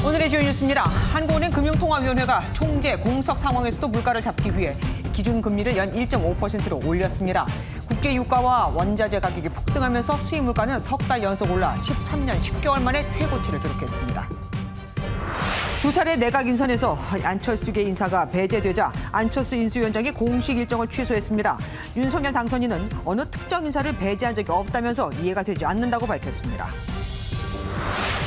오늘의 주요 뉴스입니다. 한국은행 금융통화위원회가 총재 공석 상황에서도 물가를 잡기 위해 기준금리를 연 1.5%로 올렸습니다. 국제 유가와 원자재 가격이 폭등하면서 수입 물가는 석 달 연속 올라 13년 10개월 만에 최고치를 기록했습니다. 두 차례 내각 인선에서 안철수계 인사가 배제되자 안철수 인수위원장이 공식 일정을 취소했습니다. 윤석열 당선인은 어느 특정 인사를 배제한 적이 없다면서 이해가 되지 않는다고 밝혔습니다.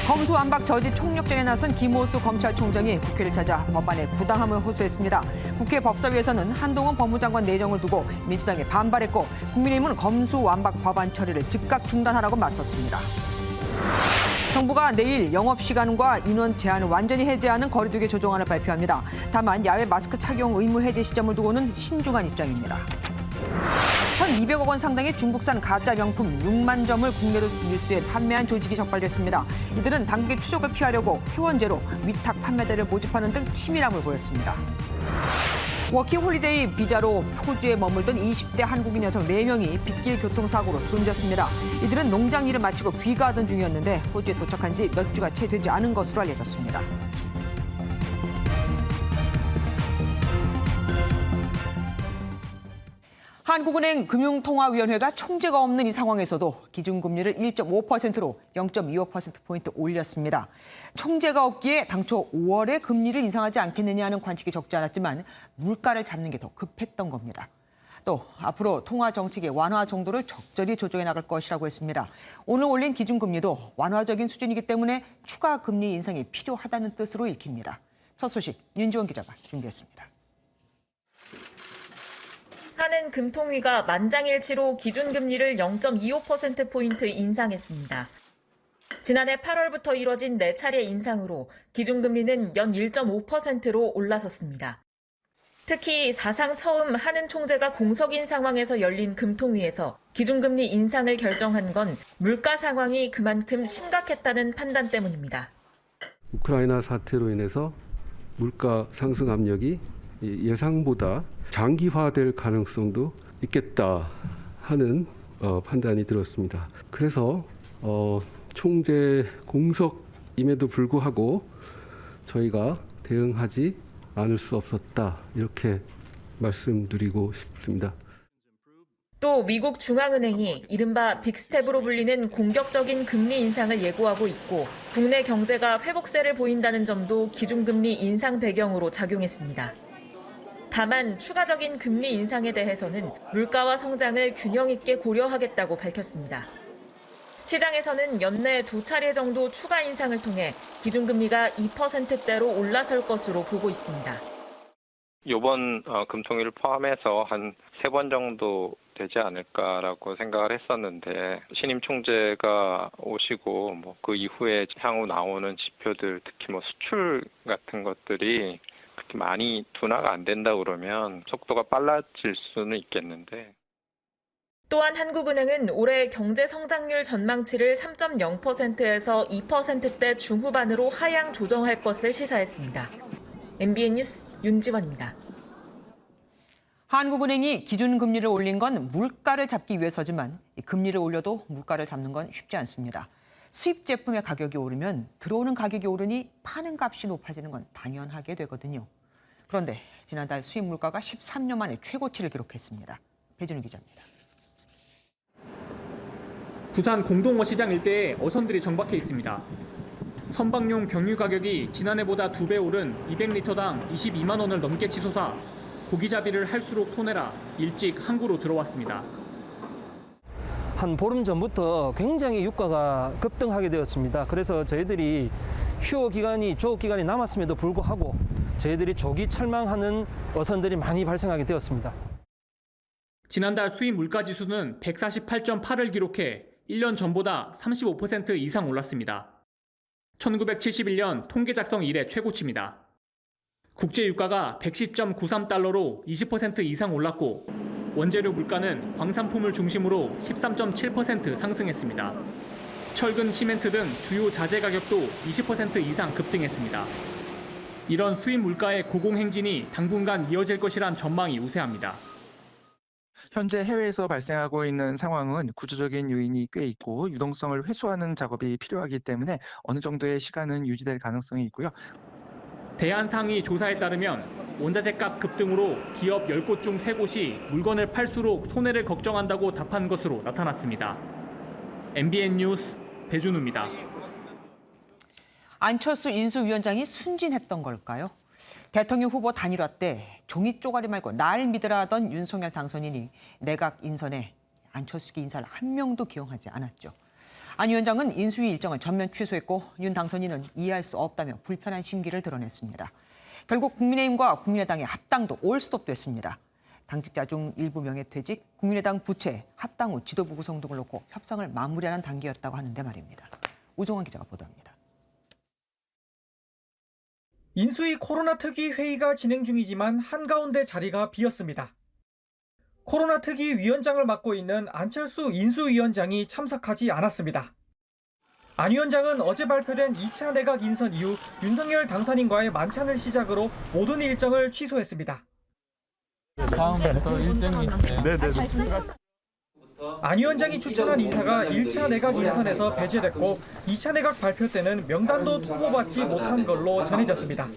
검수완박 저지 총력전에 나선 김호수 검찰총장이 국회를 찾아 법안의 부당함을 호소했습니다. 국회 법사위에서는 한동훈 법무장관 내정을 두고 민주당에 반발했고 국민의힘은 검수완박 법안 처리를 즉각 중단하라고 맞섰습니다. 정부가 내일 영업시간과 인원 제한을 완전히 해제하는 거리두기 조정안을 발표합니다. 다만 야외 마스크 착용 의무 해제 시점을 두고는 신중한 입장입니다. 1,200억 원 상당의 중국산 가짜 명품 6만 점을 국내 뉴스에 판매한 조직이 적발됐습니다. 이들은 당국의 추적을 피하려고 회원제로 위탁 판매자를 모집하는 등 치밀함을 보였습니다. 워킹홀리데이 비자로 호주에 머물던 20대 한국인 여성 4명이 빗길 교통사고로 숨졌습니다. 이들은 농장 일을 마치고 귀가하던 중이었는데 호주에 도착한 지 몇 주가 채 되지 않은 것으로 알려졌습니다. 한국은행 금융통화위원회가 총재가 없는 이 상황에서도 기준금리를 1.5%로 0.25%포인트 올렸습니다. 총재가 없기에 당초 5월에 금리를 인상하지 않겠느냐는 관측이 적지 않았지만 물가를 잡는 게 더 급했던 겁니다. 또 앞으로 통화 정책의 완화 정도를 적절히 조정해 나갈 것이라고 했습니다. 오늘 올린 기준금리도 완화적인 수준이기 때문에 추가 금리 인상이 필요하다는 뜻으로 읽힙니다. 첫 소식 윤지원 기자가 준비했습니다. 한은 금통위가 만장일치로 기준금리를 0.25%포인트 인상했습니다. 지난해 8월부터 이뤄진 4차례 인상으로 기준금리는 연 1.5%로 올라섰습니다. 특히 사상 처음 한은 총재가 공석인 상황에서 열린 금통위에서 기준금리 인상을 결정한 건 물가 상황이 그만큼 심각했다는 판단 때문입니다. 우크라이나 사태로 인해서 물가 상승 압력이 예상보다 장기화될 가능성도 있겠다 하는 판단이 들었습니다. 그래서 총재 공석임에도 불구하고 저희가 대응하지 않을 수 없었다 이렇게 말씀드리고 싶습니다. 또 미국 중앙은행이 이른바 빅스텝으로 불리는 공격적인 금리 인상을 예고하고 있고 국내 경제가 회복세를 보인다는 점도 기준금리 인상 배경으로 작용했습니다. 다만 추가적인 금리 인상에 대해서는 물가와 성장을 균형 있게 고려하겠다고 밝혔습니다. 시장에서는 연내 2차례 정도 추가 인상을 통해 기준금리가 2%대로 올라설 것으로 보고 있습니다. 이번 금통위를 포함해서 한 3번 정도 되지 않을까라고 생각을 했었는데 신임 총재가 오시고 그 이후에 향후 나오는 지표들 특히 수출 같은 것들이 그렇게 많이 둔화가 안 된다 그러면 속도가 빨라질 수는 있겠는데. 또한 한국은행은 올해 경제 성장률 전망치를 3.0%에서 2%대 중후반으로 하향 조정할 것을 시사했습니다. MBN 뉴스 윤지원입니다. 한국은행이 기준금리를 올린 건 물가를 잡기 위해서지만 금리를 올려도 물가를 잡는 건 쉽지 않습니다. 수입 제품의 가격이 오르면 들어오는 가격이 오르니 파는 값이 높아지는 건 당연하게 되거든요. 그런데 지난달 수입 물가가 13년 만에 최고치를 기록했습니다. 배준우 기자입니다. 부산 공동어 시장 일대에 어선들이 정박해 있습니다. 선박용 경유 가격이 지난해보다 2배 오른 200리터당 22만 원을 넘게 치솟아 고기잡이를 할수록 손해라 일찍 항구로 들어왔습니다. 한 보름 전부터 굉장히 유가가 급등하게 되었습니다. 그래서 저희들이 휴업 기간이 남았음에도 불구하고 저희들이 조기 철망하는 어선들이 많이 발생하게 되었습니다. 지난달 수입 물가 지수는 148.8을 기록해 1년 전보다 35% 이상 올랐습니다. 1971년 통계 작성 이래 최고치입니다. 국제 유가가 110.93달러로 20% 이상 올랐고 원재료 물가는 광산품을 중심으로 13.7% 상승했습니다. 철근, 시멘트 등 주요 자재 가격도 20% 이상 급등했습니다. 이런 수입 물가의 고공행진이 당분간 이어질 것이란 전망이 우세합니다. 현재 해외에서 발생하고 있는 상황은 구조적인 요인이 꽤 있고 유동성을 회수하는 작업이 필요하기 때문에 어느 정도의 시간은 유지될 가능성이 있고요. 대한상의 조사에 따르면 원자재값 급등으로 기업 10곳 중 3곳이 물건을 팔수록 손해를 걱정한다고 답한 것으로 나타났습니다. MBN 뉴스 배준우입니다. 안철수 인수위원장이 순진했던 걸까요? 대통령 후보 단일화 때 종이 쪼가리 말고 날 믿으라 하던 윤석열 당선인이 내각 인선에 안철수계 인사를 한 명도 기용하지 않았죠. 안 위원장은 인수위 일정을 전면 취소했고 윤 당선인은 이해할 수 없다며 불편한 심기를 드러냈습니다. 결국 국민의힘과 국민의당의 합당도 올스톱됐습니다. 당직자 중 일부 명예퇴직, 국민의당 부채, 합당 후 지도부 구성 등을 놓고 협상을 마무리하는 단계였다고 하는데 말입니다. 우종환 기자가 보도합니다. 인수위 코로나 특위 회의가 진행 중이지만 한가운데 자리가 비었습니다. 코로나 특위 위원장을 맡고 있는 안철수 인수위원장이 참석하지 않았습니다. 안 위원장은 어제 발표된 2차 내각 인선 이후 윤석열 당선인과의 만찬을 시작으로 모든 일정을 취소했습니다. 다음에 또 일정이 있어요. 안 위원장이 추천한 인사가 1차 내각 인선에서 배제됐고 2차 내각 발표 때는 명단도 통보받지 못한 걸로 전해졌습니다.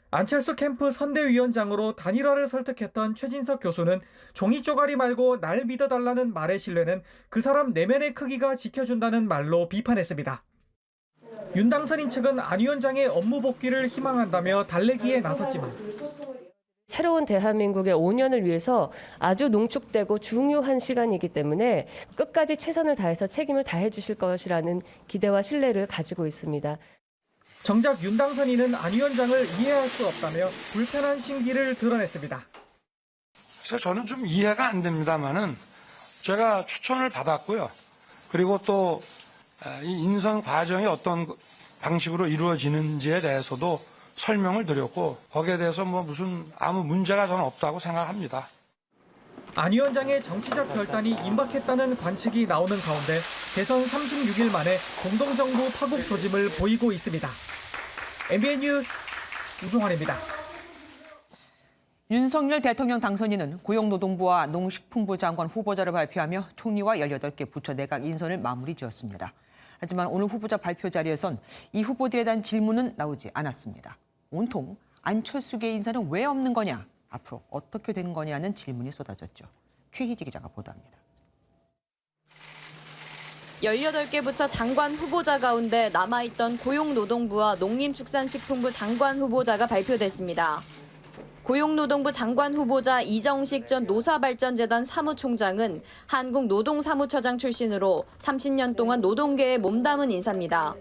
안철수 캠프 선대위원장으로 단일화를 설득했던 최진석 교수는 종이 쪼가리 말고 날 믿어달라는 말의 신뢰는 그 사람 내면의 크기가 지켜준다는 말로 비판했습니다. 윤 당선인 측은 안 위원장의 업무 복귀를 희망한다며 달래기에 나섰지만 새로운 대한민국의 5년을 위해서 아주 농축되고 중요한 시간이기 때문에 끝까지 최선을 다해서 책임을 다해 주실 것이라는 기대와 신뢰를 가지고 있습니다. 정작 윤 당선인은 안 위원장을 이해할 수 없다며 불편한 심기를 드러냈습니다. 그래서 저는 좀 이해가 안 됩니다만은 제가 추천을 받았고요. 그리고 또 이 인선 과정이 어떤 방식으로 이루어지는지에 대해서도 설명을 드렸고 거기에 대해서 무슨 아무 문제가 저는 없다고 생각합니다. 안 위원장의 정치적 결단이 임박했다는 관측이 나오는 가운데 대선 36일 만에 공동정부 파국 조짐을 보이고 있습니다. MBN 뉴스 우종환입니다. 윤석열 대통령 당선인은 고용노동부와 농식품부 장관 후보자를 발표하며 총리와 18개 부처 내각 인선을 마무리 지었습니다. 하지만 오늘 후보자 발표 자리에선 이 후보들에 대한 질문은 나오지 않았습니다. 온통 안철수계 인사는 왜 없는 거냐, 앞으로 어떻게 되는 거냐는 질문이 쏟아졌죠. 최희지 기자가 보도합니다. 18개 부처 장관 후보자 가운데 남아있던 고용노동부와 농림축산식품부 장관 후보자가 발표됐습니다. 고용노동부 장관 후보자 이정식 전 노사발전재단 사무총장은 한국노동사무처장 출신으로 30년 동안 노동계에 몸담은 인사입니다.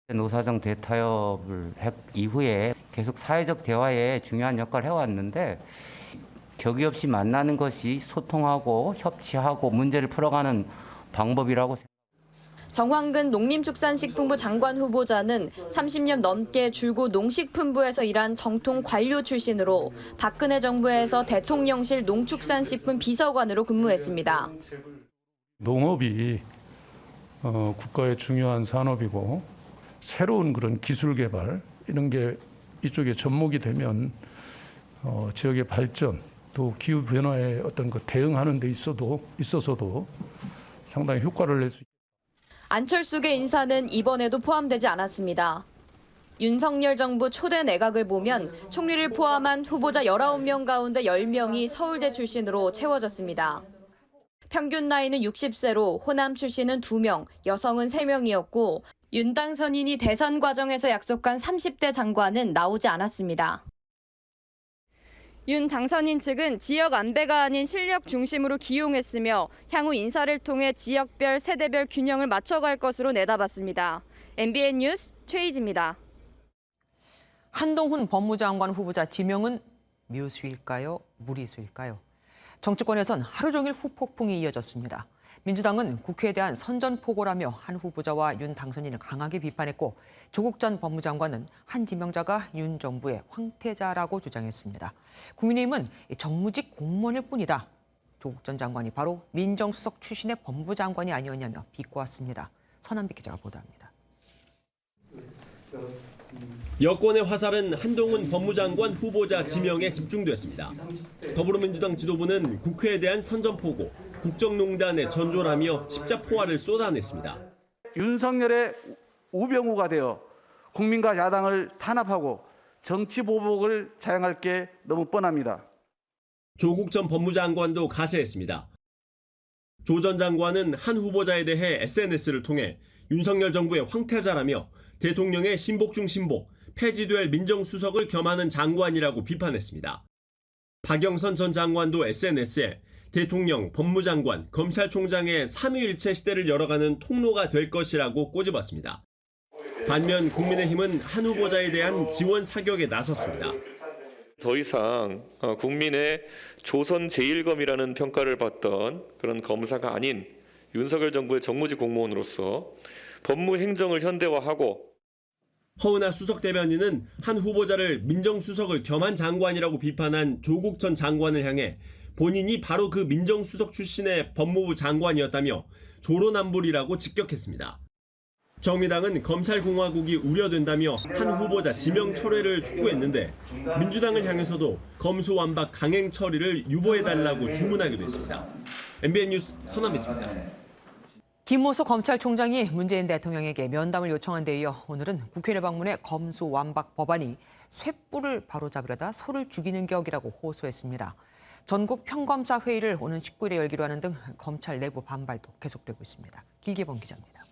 노사정 대타협을 이후에 계속 사회적 대화에 중요한 역할을 해왔는데 격의 없이 만나는 것이 소통하고 협치하고 문제를 풀어가는 방법이라고 생각합니다. 정황근 농림축산식품부 장관 후보자는 30년 넘게 줄곧 농식품부에서 일한 정통 관료 출신으로 박근혜 정부에서 대통령실 농축산식품 비서관으로 근무했습니다. 농업이 국가의 중요한 산업이고 새로운 그런 기술 개발 이런 게 이쪽에 접목이 되면 지역의 발전 또 기후 변화에 어떤 그 대응하는 데 있어서도 상당히 효과를 낼 수 있습니다. 안철수계 인사는 이번에도 포함되지 않았습니다. 윤석열 정부 초대 내각을 보면 총리를 포함한 후보자 19명 가운데 10명이 서울대 출신으로 채워졌습니다. 평균 나이는 60세로 호남 출신은 2명, 여성은 3명이었고 윤 당선인이 대선 과정에서 약속한 30대 장관은 나오지 않았습니다. 윤 당선인 측은 지역 안배가 아닌 실력 중심으로 기용했으며 향후 인사를 통해 지역별, 세대별 균형을 맞춰갈 것으로 내다봤습니다. MBN 뉴스 최희지입니다. 한동훈 법무장관 후보자 지명은 묘수일까요? 무리수일까요? 정치권에선 하루 종일 후폭풍이 이어졌습니다. 민주당은 국회에 대한 선전포고라며 한 후보자와 윤 당선인을 강하게 비판했고 조국 전 법무장관은 한 지명자가 윤 정부의 황태자라고 주장했습니다. 국민의힘은 정무직 공무원일 뿐이다. 조국 전 장관이 바로 민정수석 출신의 법무장관이 아니었냐며 비꼬았습니다. 서남빛 기자가 보도합니다. 여권의 화살은 한동훈 법무장관 후보자 지명에 집중됐습니다. 더불어민주당 지도부는 국회에 대한 선전포고, 국정농단에 전조라며 십자포화를 쏟아냈습니다. 윤석열의 우병우가 되어 국민과 야당을 탄압하고 정치 보복을 자행할 게 너무 뻔합니다. 조국 전 법무장관도 가세했습니다. 조 전 장관은 한 후보자에 대해 SNS를 통해 윤석열 정부의 황태자라며 대통령의 신복 중 신복, 폐지될 민정수석을 겸하는 장관이라고 비판했습니다. 박영선 전 장관도 SNS에 대통령, 법무장관, 검찰총장의 삼위일체 시대를 열어가는 통로가 될 것이라고 꼬집었습니다. 반면 국민의힘은 한 후보자에 대한 지원 사격에 나섰습니다. 더 이상 국민의 조선 제1검이라는 평가를 받던 그런 검사가 아닌 윤석열 정부의 정무직 공무원으로서 법무 행정을 현대화하고 허은하 수석 대변인은 한 후보자를 민정수석을 겸한 장관이라고 비판한 조국 전 장관을 향해 본인이 바로 그 민정수석 출신의 법무부 장관이었다며 조로남불이라고 직격했습니다. 정의당은 검찰공화국이 우려된다며 한 후보자 지명 철회를 촉구했는데 민주당을 향해서도 검수완박 강행 처리를 유보해달라고 주문하기도 했습니다. MBN 뉴스 서남희입니다. 김모수 검찰총장이 문재인 대통령에게 면담을 요청한 데 이어 오늘은 국회를 방문해 검수완박 법안이 쇳불을 바로잡으려다 소를 죽이는 격이라고 호소했습니다. 전국 평검사 회의를 오는 19일에 열기로 하는 등 검찰 내부 반발도 계속되고 있습니다. 길기범 기자입니다.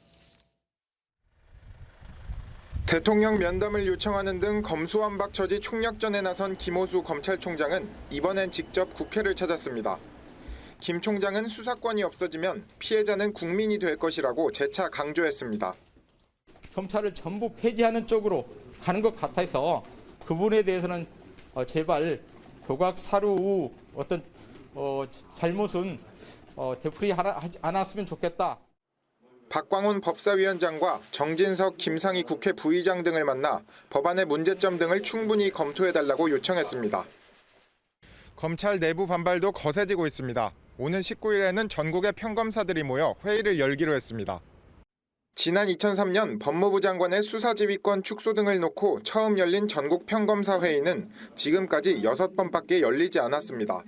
대통령 면담을 요청하는 등 검수완박 처지 총력전에 나선 김호수 검찰총장은 이번엔 직접 국회를 찾았습니다. 김 총장은 수사권이 없어지면 피해자는 국민이 될 것이라고 재차 강조했습니다. 검찰을 전부 폐지하는 쪽으로 가는 것 같아서 그 부분에 대해서는 제발 교각사루 어떤 잘못은 되풀이하지 않았으면 좋겠다. 박광훈 법사위원장과 정진석, 김상희 국회 부의장 등을 만나 법안의 문제점 등을 충분히 검토해달라고 요청했습니다. 검찰 내부 반발도 거세지고 있습니다. 오는 19일에는 전국의 평검사들이 모여 회의를 열기로 했습니다. 지난 2003년 법무부 장관의 수사지휘권 축소 등을 놓고 처음 열린 전국 평검사 회의는 지금까지 6번밖에 열리지 않았습니다.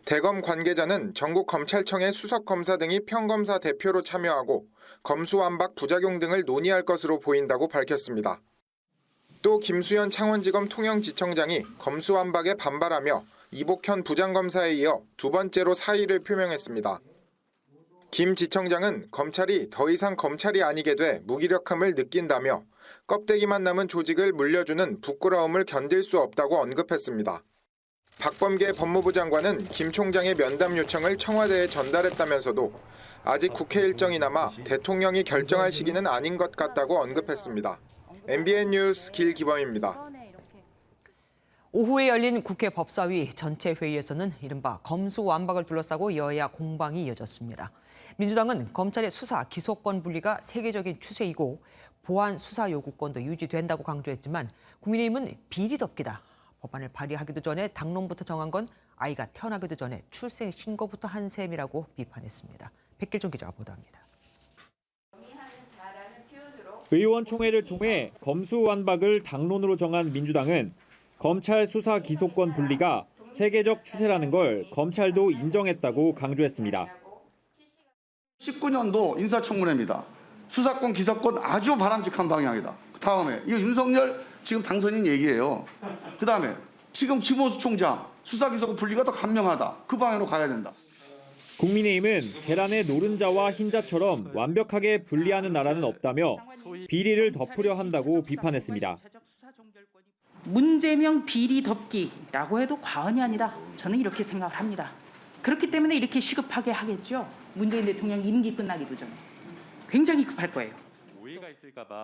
대검 관계자는 전국 검찰청의 수석검사 등이 평검사 대표로 참여하고 검수완박 부작용 등을 논의할 것으로 보인다고 밝혔습니다. 또 김수현 창원지검 통영지청장이 검수완박에 반발하며 이복현 부장검사에 이어 두 번째로 사의를 표명했습니다. 김 지청장은 검찰이 더 이상 검찰이 아니게 돼 무기력함을 느낀다며 껍데기만 남은 조직을 물려주는 부끄러움을 견딜 수 없다고 언급했습니다. 박범계 법무부 장관은 김 총장의 면담 요청을 청와대에 전달했다면서도 아직 국회 일정이 남아 대통령이 결정할 시기는 아닌 것 같다고 언급했습니다. MBN 뉴스 길기범입니다. 오후에 열린 국회 법사위 전체 회의에서는 이른바 검수완박을 둘러싸고 여야 공방이 이어졌습니다. 민주당은 검찰의 수사 기소권 분리가 세계적인 추세이고 보안 수사 요구권도 유지된다고 강조했지만 국민의힘은 비리 덮기다. 법안을 발의하기도 전에 당론부터 정한 건 아이가 태어나기도 전에 출생 신고부터 한 셈이라고 비판했습니다. 백길종 기자가 보도합니다. 의원총회를 통해 검수완박을 당론으로 정한 민주당은 검찰 수사 기소권 분리가 세계적 추세라는 걸 검찰도 인정했다고 강조했습니다. 19년도 인사청문회입니다. 수사권, 기소권 아주 바람직한 방향이다. 다음에 이거 윤석열 지금 당선인 얘기예요. 그다음에 지금 김호수 총장 수사기소권 분리가 더 간명하다. 그 방향으로 가야 된다. 국민의힘은 계란의 노른자와 흰자처럼 완벽하게 분리하는 나라는 없다며 비리를 덮으려 한다고 비판했습니다. 문제명 비리 덮기라고 해도 과언이 아니다. 저는 이렇게 생각을 합니다. 그렇기 때문에 이렇게 시급하게 하겠죠. 문재인 대통령 임기 끝나기도 전에. 굉장히 급할 거예요.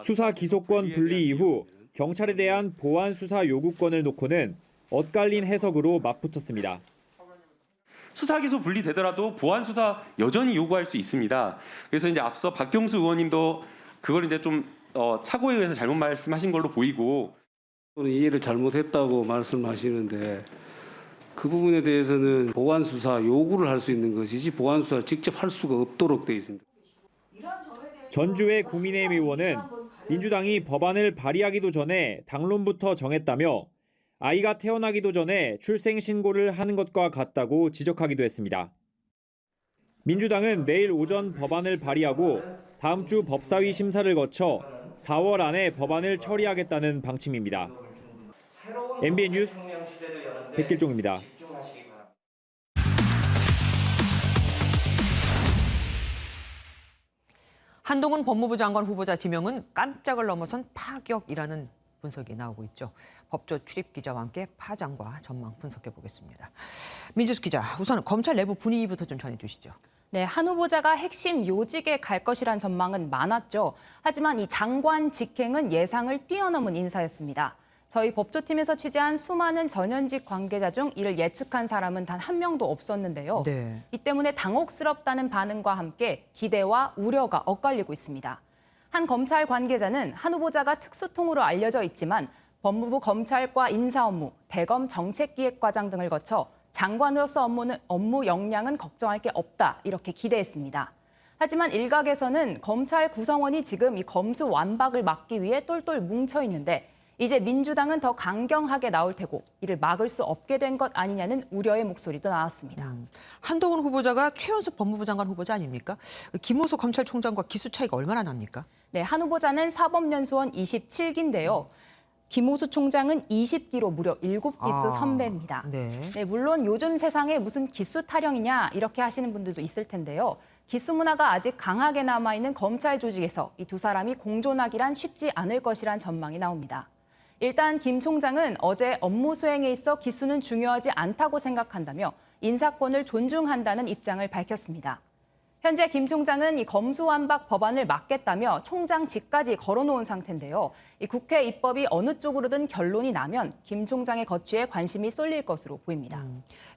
수사 기소권 분리 이후 경찰에 대한 보안 수사 요구권을 놓고는 엇갈린 해석으로 맞붙었습니다. 수사 기소 분리되더라도 보안 수사 여전히 요구할 수 있습니다. 그래서 이제 앞서 박경수 의원님도 그걸 이제 좀 착오에 의해서 잘못 말씀하신 걸로 보이고 이해를 잘못했다고 말씀하시는데 그 부분에 대해서는 보안 수사 요구를 할 수 있는 것이지 보안 수사를 직접 할 수가 없도록 돼 있습니다. 전주의 국민의힘 의원은 민주당이 법안을 발의하기도 전에 당론부터 정했다며 아이가 태어나기도 전에 출생 신고를 하는 것과 같다고 지적하기도 했습니다. 민주당은 내일 오전 법안을 발의하고 다음 주 법사위 심사를 거쳐 4월 안에 법안을 처리하겠다는 방침입니다. MBN 뉴스 백길종입니다. 한동훈 법무부 장관 후보자 지명은 깜짝을 넘어선 파격이라는 분석이 나오고 있죠. 법조 출입 기자와 함께 파장과 전망 분석해 보겠습니다. 민지수 기자, 우선 검찰 내부 분위기부터 좀 전해주시죠. 네, 한 후보자가 핵심 요직에 갈 것이란 전망은 많았죠. 하지만 이 장관 직행은 예상을 뛰어넘은 인사였습니다. 저희 법조팀에서 취재한 수많은 전현직 관계자 중 이를 예측한 사람은 단 한 명도 없었는데요. 네. 이 때문에 당혹스럽다는 반응과 함께 기대와 우려가 엇갈리고 있습니다. 한 검찰 관계자는 한 후보자가 특수통으로 알려져 있지만 법무부 검찰과 인사 업무, 대검 정책기획과장 등을 거쳐 장관으로서 업무 역량은 걱정할 게 없다, 이렇게 기대했습니다. 하지만 일각에서는 검찰 구성원이 지금 이 검수 완박을 막기 위해 똘똘 뭉쳐 있는데 이제 민주당은 더 강경하게 나올 테고 이를 막을 수 없게 된 것 아니냐는 우려의 목소리도 나왔습니다. 한동훈 후보자가 최연소 법무부 장관 후보자 아닙니까? 김호수 검찰총장과 기수 차이가 얼마나 납니까? 네, 한 후보자는 사법연수원 27기인데요. 김호수 총장은 20기로 무려 7기수 선배입니다. 네. 네, 물론 요즘 세상에 무슨 기수 타령이냐 이렇게 하시는 분들도 있을 텐데요. 기수 문화가 아직 강하게 남아있는 검찰 조직에서 이 두 사람이 공존하기란 쉽지 않을 것이란 전망이 나옵니다. 일단 김 총장은 어제 업무 수행에 있어 기수는 중요하지 않다고 생각한다며 인사권을 존중한다는 입장을 밝혔습니다. 현재 김 총장은 이 검수완박 법안을 막겠다며 총장직까지 걸어놓은 상태인데요. 이 국회 입법이 어느 쪽으로든 결론이 나면 김 총장의 거취에 관심이 쏠릴 것으로 보입니다.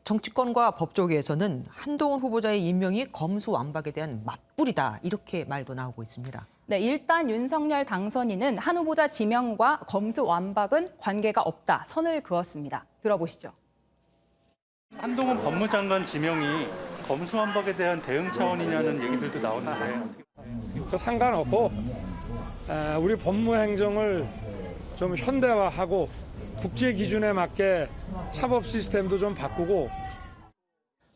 정치권과 법조계에서는 한동훈 후보자의 임명이 검수완박에 대한 맞불이다, 이렇게 말도 나오고 있습니다. 네, 일단 윤석열 당선인은 한 후보자 지명과 검수완박은 관계가 없다, 선을 그었습니다. 들어보시죠. 한동훈 법무장관 지명이 검수완박에 대한 대응 차원이냐는 얘기들도 나오는데 상관없고 우리 법무행정을 좀 현대화하고 국제 기준에 맞게 사법 시스템도 좀 바꾸고.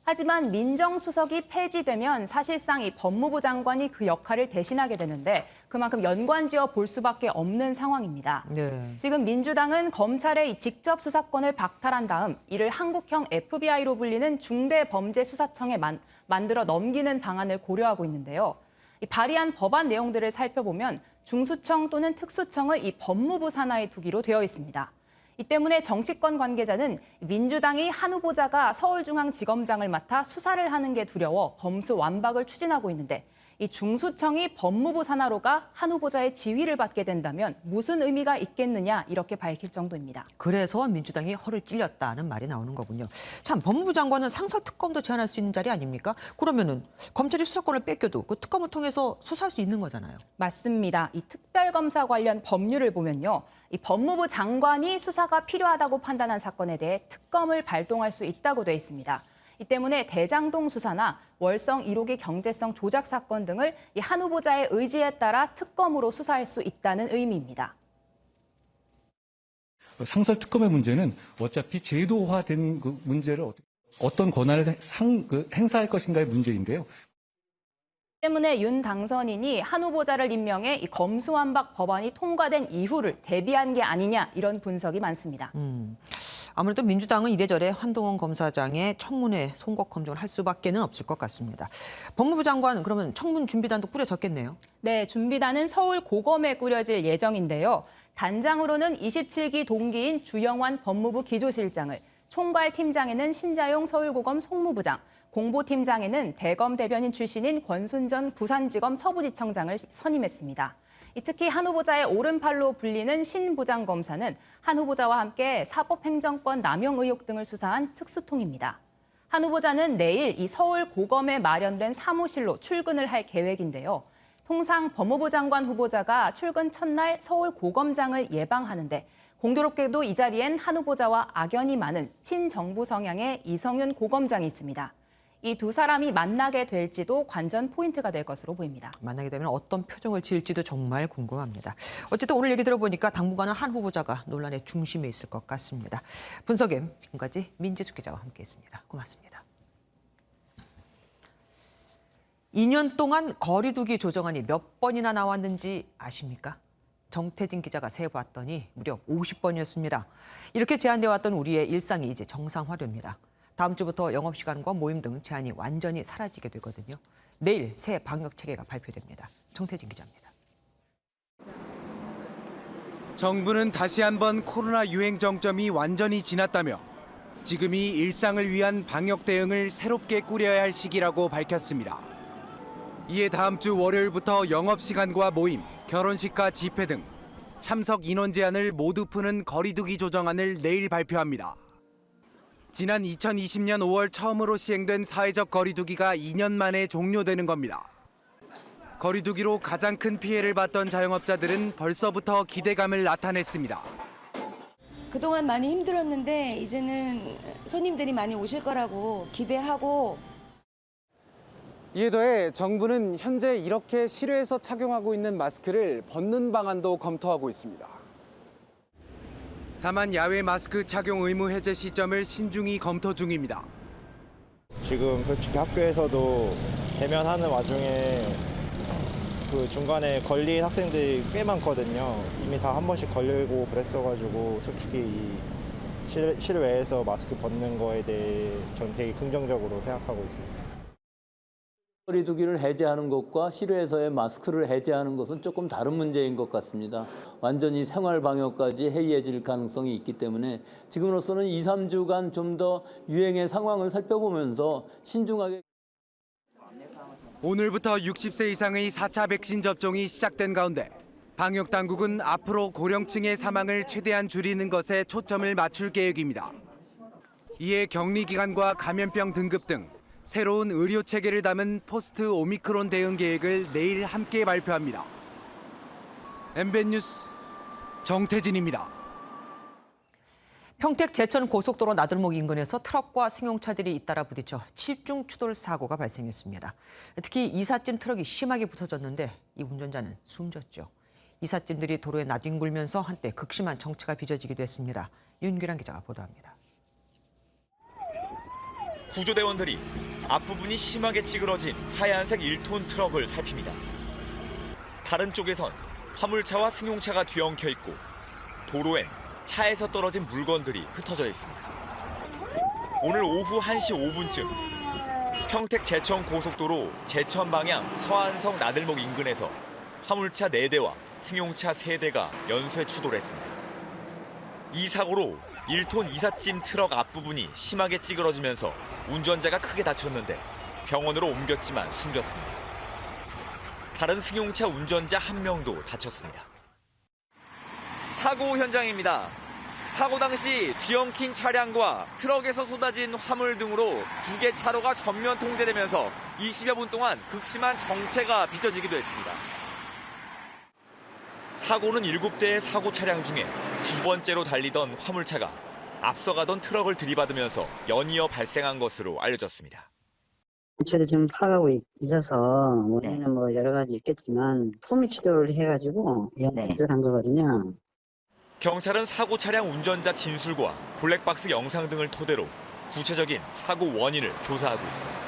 하지만 민정수석이 폐지되면 사실상 이 법무부 장관이 그 역할을 대신하게 되는데 그만큼 연관지어 볼 수밖에 없는 상황입니다. 네. 지금 민주당은 검찰의 직접 수사권을 박탈한 다음 이를 한국형 FBI로 불리는 중대범죄수사청에 만들어 넘기는 방안을 고려하고 있는데요. 이 발의한 법안 내용들을 살펴보면 중수청 또는 특수청을 이 법무부 산하에 두기로 되어 있습니다. 이 때문에 정치권 관계자는 민주당이 한 후보자가 서울중앙지검장을 맡아 수사를 하는 게 두려워 검수완박을 추진하고 있는데 이 중수청이 법무부 산하로가 한 후보자의 지휘를 받게 된다면 무슨 의미가 있겠느냐, 이렇게 밝힐 정도입니다. 그래서 민주당이 허를 찔렸다는 말이 나오는 거군요. 참, 법무부 장관은 상설특검도 제안할 수 있는 자리 아닙니까? 그러면은 검찰이 수사권을 뺏겨도 그 특검을 통해서 수사할 수 있는 거잖아요. 맞습니다. 이 특별검사 관련 법률을 보면요. 이 법무부 장관이 수사가 필요하다고 판단한 사건에 대해 특검을 발동할 수 있다고 돼 있습니다. 이 때문에 대장동 수사나 월성 1호기 경제성 조작 사건 등을 이 한 후보자의 의지에 따라 특검으로 수사할 수 있다는 의미입니다. 상설 특검의 문제는 어차피 제도화된 그 문제를 어떤 권한을 행사할 것인가의 문제인데요. 때문에 윤 당선인이 한 후보자를 임명해 이 검수완박 법안이 통과된 이후를 대비한 게 아니냐, 이런 분석이 많습니다. 아무래도 민주당은 이래저래 한동훈 검사장의 청문회 송곳 검증을 할 수밖에는 없을 것 같습니다. 법무부 장관, 그러면 청문 준비단도 꾸려졌겠네요. 네, 준비단은 서울 고검에 꾸려질 예정인데요. 단장으로는 27기 동기인 주영환 법무부 기조실장을, 총괄팀장에는 신자용 서울고검 송무부장, 공보팀장에는 대검 대변인 출신인 권순전 부산지검 서부지청장을 선임했습니다. 특히 한 후보자의 오른팔로 불리는 신 부장검사는 한 후보자와 함께 사법행정권 남용 의혹 등을 수사한 특수통입니다. 한 후보자는 내일 이 서울 고검에 마련된 사무실로 출근을 할 계획인데요. 통상 법무부 장관 후보자가 출근 첫날 서울 고검장을 예방하는데 공교롭게도 이 자리엔 한 후보자와 악연이 많은 친정부 성향의 이성윤 고검장이 있습니다. 이 두 사람이 만나게 될지도 관전 포인트가 될 것으로 보입니다. 만나게 되면 어떤 표정을 지을지도 정말 궁금합니다. 어쨌든 오늘 얘기 들어보니까 당분간은 한 후보자가 논란의 중심에 있을 것 같습니다. 분석엔 지금까지 민지숙 기자와 함께했습니다. 고맙습니다. 2년 동안 거리두기 조정안이 몇 번이나 나왔는지 아십니까? 정태진 기자가 세어봤더니 무려 50번이었습니다. 이렇게 제한되어 왔던 우리의 일상이 이제 정상화됩니다. 다음 주부터 영업시간과 모임 등 제한이 완전히 사라지게 되거든요. 내일 새 방역 체계가 발표됩니다. 정태진 기자입니다. 정부는 다시 한번 코로나 유행 정점이 완전히 지났다며 지금이 일상을 위한 방역 대응을 새롭게 꾸려야 할 시기라고 밝혔습니다. 이에 다음 주 월요일부터 영업시간과 모임, 결혼식과 집회 등 참석 인원 제한을 모두 푸는 거리두기 조정안을 내일 발표합니다. 지난 2020년 5월 처음으로 시행된 사회적 거리두기가 2년 만에 종료되는 겁니다. 거리두기로 가장 큰 피해를 봤던 자영업자들은 벌써부터 기대감을 나타냈습니다. 그동안 많이 힘들었는데 이제는 손님들이 많이 오실 거라고 기대하고. 이에 더해 정부는 현재 이렇게 실외에서 착용하고 있는 마스크를 벗는 방안도 검토하고 있습니다. 다만 야외 마스크 착용 의무 해제 시점을 신중히 검토 중입니다. 지금 솔직히 학교에서도 대면하는 와중에 그 중간에 걸린 학생들이 꽤 많거든요. 이미 다 한 번씩 걸리고 그랬어가지고 솔직히 이 실외에서 마스크 벗는 거에 대해 전 되게 긍정적으로 생각하고 있습니다. 거리두기를 해제하는 것과 실외에서의 마스크를 해제하는 것은 조금 다른 문제인 것 같습니다. 완전히 생활 방역까지 해이해질 가능성이 있기 때문에 지금으로서는 2, 3주간 좀 더 유행의 상황을 살펴보면서 신중하게. 오늘부터 60세 이상의 4차 백신 접종이 시작된 가운데 방역 당국은 앞으로 고령층의 사망을 최대한 줄이는 것에 초점을 맞출 계획입니다. 이에 격리 기간과 감염병 등급 등 새로운 의료 체계를 담은 포스트 오미크론 대응 계획을 내일 함께 발표합니다. MBN 뉴스 정태진입니다. 평택 제천 고속도로 나들목 인근에서 트럭과 승용차들이 잇따라 부딪혀 7중 추돌 사고가 발생했습니다. 특히 이삿짐 트럭이 심하게 부서졌는데 이 운전자는 숨졌죠. 이삿짐들이 도로에 나뒹굴면서 한때 극심한 정체가 빚어지기도 했습니다. 윤규란 기자가 보도합니다. 구조대원들이 앞부분이 심하게 찌그러진 하얀색 1톤 트럭을 살핍니다. 다른 쪽에선 화물차와 승용차가 뒤엉켜 있고 도로엔 차에서 떨어진 물건들이 흩어져 있습니다. 오늘 오후 1시 5분쯤 평택 제천 고속도로 제천 방향 서안성 나들목 인근에서 화물차 4대와 승용차 3대가 연쇄 추돌했습니다. 이 사고로 1톤 이삿짐 트럭 앞부분이 심하게 찌그러지면서 운전자가 크게 다쳤는데 병원으로 옮겼지만 숨졌습니다. 다른 승용차 운전자 1명도 다쳤습니다. 사고 현장입니다. 사고 당시 뒤엉킨 차량과 트럭에서 쏟아진 화물 등으로 2개 차로가 전면 통제되면서 20여 분 동안 극심한 정체가 빚어지기도 했습니다. 사고는 7대의 사고 차량 중에 두 번째로 달리던 화물차가 앞서가던 트럭을 들이받으면서 연이어 발생한 것으로 알려졌습니다. 저도 좀 파악하고 있어서 원인은 뭐 여러 가지 있겠지만 포미추돌을 해가지고 연쇄한 거거든요. 경찰은 사고 차량 운전자 진술과 블랙박스 영상 등을 토대로 구체적인 사고 원인을 조사하고 있습니다.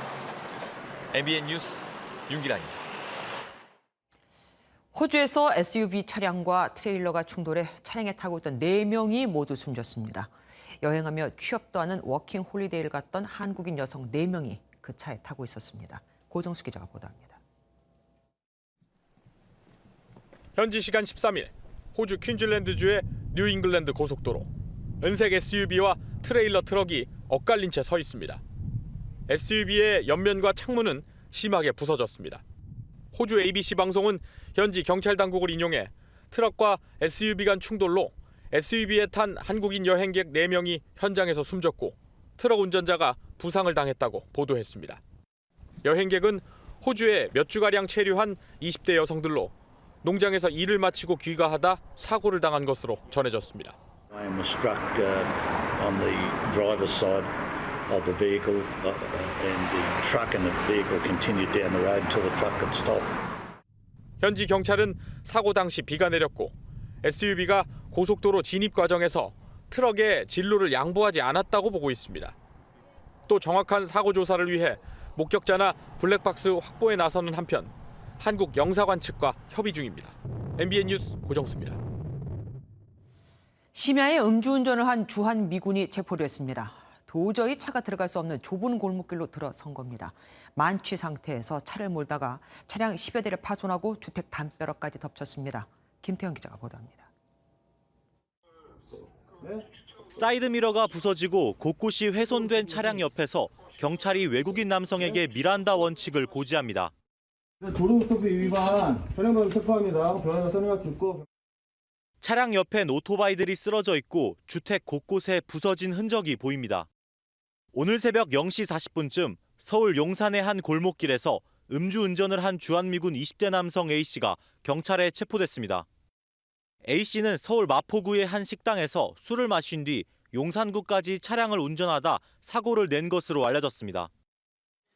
MBN 뉴스 윤기란입니다. 호주에서 SUV 차량과 트레일러가 충돌해 차량에 타고 있던 4명이 모두 숨졌습니다. 여행하며 취업도 하는 워킹 홀리데이를 갔던 한국인 여성 4명이 그 차에 타고 있었습니다. 고정수 기자가 보도합니다. 현지 시간 13일 호주 퀸즐랜드주의 뉴잉글랜드 고속도로. 은색 SUV와 트레일러 트럭이 엇갈린 채 서 있습니다. SUV의 옆면과 창문은 심하게 부서졌습니다. 호주 ABC 방송은 현지 경찰 당국을 인용해 트럭과 SUV 간 충돌로 SUV에 탄 한국인 여행객 4명이 현장에서 숨졌고 트럭 운전자가 부상을 당했다고 보도했습니다. 여행객은 호주에 몇 주가량 체류한 20대 여성들로 농장에서 일을 마치고 귀가하다 사고를 당한 것으로 전해졌습니다. I was struck on the driver's side of the vehicle, and the truck and the vehicle continued down the road until the truck could stop. 현지 경찰은 사고 당시 비가 내렸고 SUV가 고속도로 진입 과정에서 트럭에 진로를 양보하지 않았다고 보고 있습니다. 또 정확한 사고 조사를 위해 목격자나 블랙박스 확보에 나서는 한편 한국 영사관 측과 협의 중입니다. MBN 뉴스 고정수입니다. 심야에 음주운전을 한 주한 미군이 체포됐습니다. 도저히 차가 들어갈 수 없는 좁은 골목길로 들어선 겁니다. 만취 상태에서 차를 몰다가 차량 10여 대를 파손하고 주택 담벼락까지 덮쳤습니다. 김태형 기자가 보도합니다. 사이드미러가 부서지고 곳곳이 훼손된 차량 옆에서 경찰이 외국인 남성에게 미란다 원칙을 고지합니다. 도로교통법 위반, 현행범 체포합니다. 변호사 선임할 수 있고. 차량 옆엔 오토바이들이 쓰러져 있고 주택 곳곳에 부서진 흔적이 보입니다. 오늘 새벽 0시 40분쯤 서울 용산의 한 골목길에서 음주운전을 한 주한미군 20대 남성 A씨가 경찰에 체포됐습니다. A씨는 서울 마포구의 한 식당에서 술을 마신 뒤 용산구까지 차량을 운전하다 사고를 낸 것으로 알려졌습니다.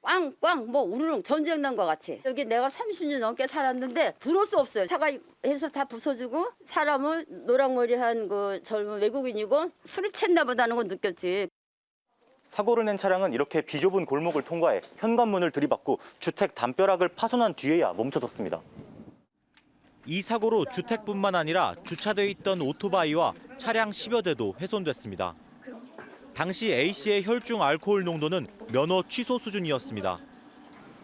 꽝꽝 뭐 우르릉 전쟁 난 것 같이. 여기 내가 30년 넘게 살았는데 들어올 수 없어요. 차가 해서 다 부서지고 사람은 노랑머리한 그 젊은 외국인이고 술이 챘나 보다는 건 느꼈지. 사고를 낸 차량은 이렇게 비좁은 골목을 통과해 현관문을 들이받고 주택 담벼락을 파손한 뒤에야 멈춰섰습니다. 이 사고로 주택뿐만 아니라 주차돼 있던 오토바이와 차량 10여 대도 훼손됐습니다. 당시 A씨의 혈중 알코올 농도는 면허 취소 수준이었습니다.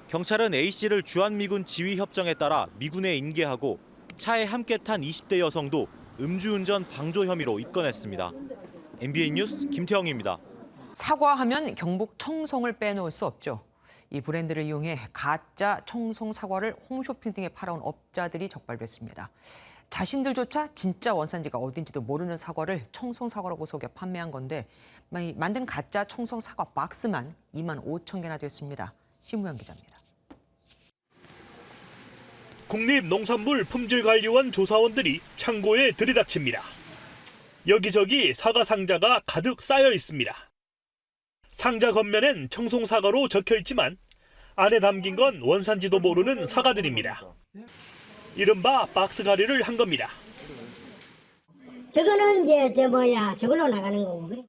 경찰은 A씨를 주한미군 지휘협정에 따라 미군에 인계하고 차에 함께 탄 20대 여성도 음주운전 방조 혐의로 입건했습니다. MBN 뉴스 김태형입니다. 사과하면 경북 청송을 빼놓을 수 없죠. 이 브랜드를 이용해 가짜 청송 사과를 홈쇼핑 등에 팔아온 업자들이 적발됐습니다. 자신들조차 진짜 원산지가 어딘지도 모르는 사과를 청송 사과라고 속여 판매한 건데 만든 가짜 청송 사과 박스만 2만 5천 개나 됐습니다. 신무영 기자입니다. 국립농산물품질관리원 조사원들이 창고에 들이닥칩니다. 여기저기 사과 상자가 가득 쌓여 있습니다. 상자 겉면엔 청송 사과로 적혀 있지만 안에 담긴 건 원산지도 모르는 사과들입니다. 이른바 박스 가리를 한 겁니다. 저거는 저걸로 나가는 거고.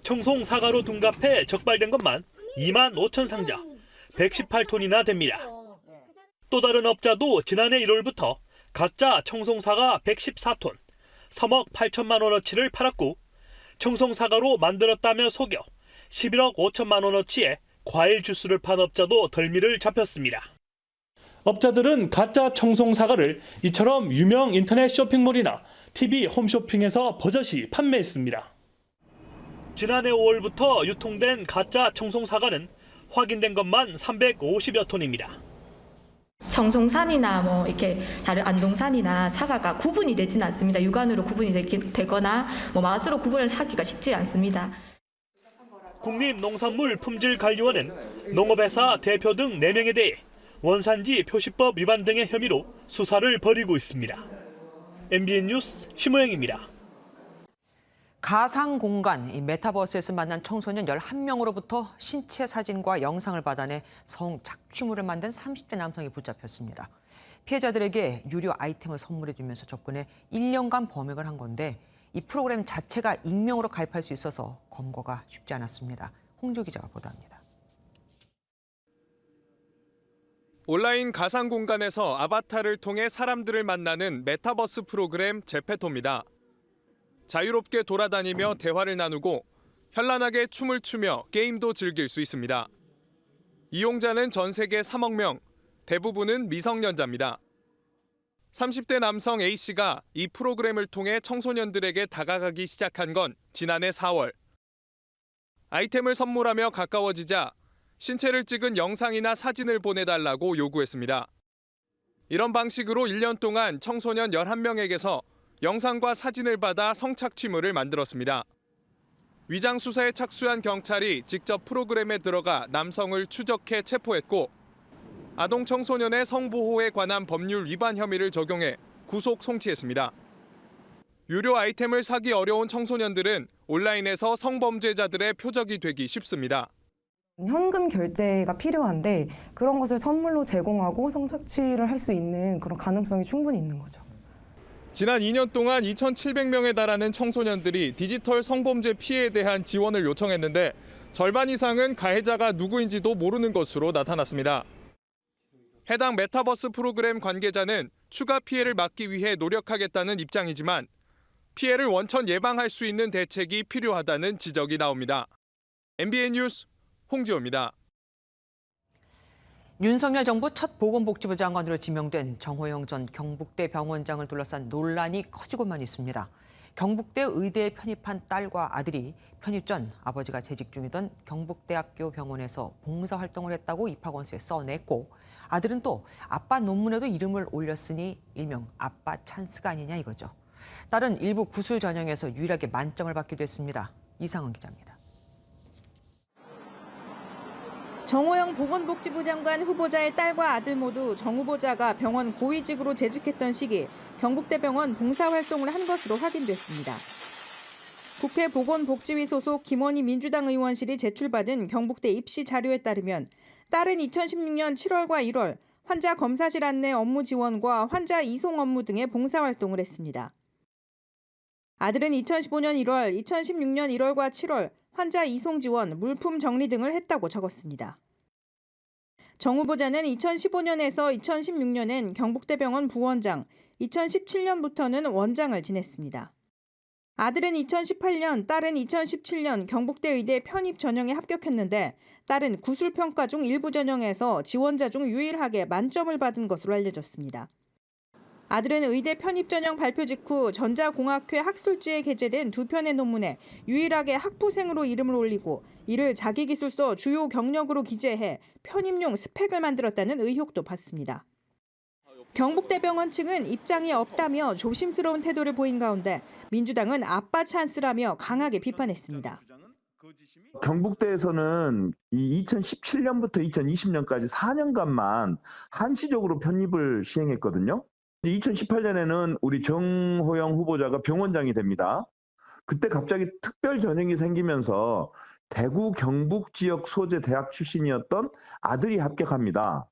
청송 사과로 둔갑해 적발된 것만 2만 5천 상자, 118톤이나 됩니다. 또 다른 업자도 지난해 1월부터 가짜 청송 사과 114톤, 3억 8천만 원어치를 팔았고 청송 사과로 만들었다며 속여 11억 5천만 원어치의 과일 주스를 판 업자도 덜미를 잡혔습니다. 업자들은 가짜 청송 사과를 이처럼 유명 인터넷 쇼핑몰이나 TV 홈쇼핑에서 버젓이 판매했습니다. 지난해 5월부터 유통된 가짜 청송 사과는 확인된 것만 350여 톤입니다. 청송산이나 이렇게 다른 안동산이나 사과가 구분이 되지는 않습니다. 육안으로 구분이 되거나 맛으로 구분을 하기가 쉽지 않습니다. 국립농산물품질관리원은 농업회사 대표 등 4명에 대해 원산지 표시법 위반 등의 혐의로 수사를 벌이고 있습니다. MBN 뉴스 심우영입니다. 가상 공간 메타버스에서 만난 청소년 11명으로부터 신체 사진과 영상을 받아내 성착취물을 만든 30대 남성이 붙잡혔습니다. 피해자들에게 유료 아이템을 선물해주면서 접근해 1년간 범행을 한 건데 이 프로그램 자체가 익명으로 가입할 수 있어서 검거가 쉽지 않았습니다. 홍조 기자가 보도합니다. 온라인 가상 공간에서 아바타를 통해 사람들을 만나는 메타버스 프로그램 제페토입니다. 자유롭게 돌아다니며 대화를 나누고 현란하게 춤을 추며 게임도 즐길 수 있습니다. 이용자는 전 세계 3억 명, 대부분은 미성년자입니다. 30대 남성 A씨가 이 프로그램을 통해 청소년들에게 다가가기 시작한 건 지난해 4월. 아이템을 선물하며 가까워지자 신체를 찍은 영상이나 사진을 보내달라고 요구했습니다. 이런 방식으로 1년 동안 청소년 11명에게서 영상과 사진을 받아 성착취물을 만들었습니다. 위장 수사에 착수한 경찰이 직접 프로그램에 들어가 남성을 추적해 체포했고 아동 청소년의 성보호에 관한 법률 위반 혐의를 적용해 구속 송치했습니다. 유료 아이템을 사기 어려운 청소년들은 온라인에서 성범죄자들의 표적이 되기 쉽습니다. 현금 결제가 필요한데 그런 것을 선물로 제공하고 성착취를 할 수 있는 그런 가능성이 충분히 있는 거죠. 지난 2년 동안 2,700명에 달하는 청소년들이 디지털 성범죄 피해에 대한 지원을 요청했는데 절반 이상은 가해자가 누구인지도 모르는 것으로 나타났습니다. 해당 메타버스 프로그램 관계자는 추가 피해를 막기 위해 노력하겠다는 입장이지만 피해를 원천 예방할 수 있는 대책이 필요하다는 지적이 나옵니다. MBN 뉴스 홍지호입니다. 윤석열 정부 첫 보건복지부 장관으로 지명된 정호영 전 경북대 병원장을 둘러싼 논란이 커지고만 있습니다. 경북대 의대에 편입한 딸과 아들이 편입 전 아버지가 재직 중이던 경북대학교 병원에서 봉사활동을 했다고 입학원서에 써냈고 아들은 또 아빠 논문에도 이름을 올렸으니 일명 아빠 찬스가 아니냐 이거죠. 딸은 일부 구술 전형에서 유일하게 만점을 받기도 했습니다. 이상은 기자입니다. 정호영 보건복지부 장관 후보자의 딸과 아들 모두 정 후보자가 병원 고위직으로 재직했던 시기 경북대병원 봉사활동을 한 것으로 확인됐습니다. 국회 보건복지위 소속 김원희 민주당 의원실이 제출받은 경북대 입시 자료에 따르면 딸은 2016년 7월과 1월 환자 검사실 안내 업무 지원과 환자 이송 업무 등의 봉사활동을 했습니다. 아들은 2015년 1월, 2016년 1월과 7월 환자 이송 지원, 물품 정리 등을 했다고 적었습니다. 정 후보자는 2015년에서 2016년엔 경북대병원 부원장, 2017년부터는 원장을 지냈습니다. 아들은 2018년, 딸은 2017년 경북대 의대 편입 전형에 합격했는데 딸은 구술평가 중 일부 전형에서 지원자 중 유일하게 만점을 받은 것으로 알려졌습니다. 아들은 의대 편입 전형 발표 직후 전자공학회 학술지에 게재된 2편의 논문에 유일하게 학부생으로 이름을 올리고 이를 자기기술서 주요 경력으로 기재해 편입용 스펙을 만들었다는 의혹도 받습니다. 경북대병원 측은 입장이 없다며 조심스러운 태도를 보인 가운데 민주당은 아빠 찬스라며 강하게 비판했습니다. 경북대에서는 이 2017년부터 2020년까지 4년간만 한시적으로 편입을 시행했거든요. 2018년에는 우리 정호영 후보자가 병원장이 됩니다. 그때 갑자기 특별 전형이 생기면서 대구 경북 지역 소재 대학 출신이었던 아들이 합격합니다.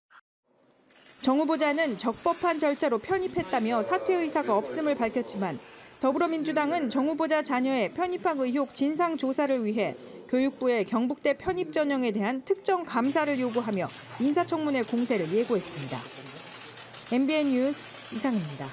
정 후보자는 적법한 절차로 편입했다며 사퇴 의사가 없음을 밝혔지만 더불어민주당은 정 후보자 자녀의 편입학 의혹 진상 조사를 위해 교육부에 경북대 편입 전형에 대한 특정 감사를 요구하며 인사청문회 공세를 예고했습니다. MBN 뉴스 이상입니다.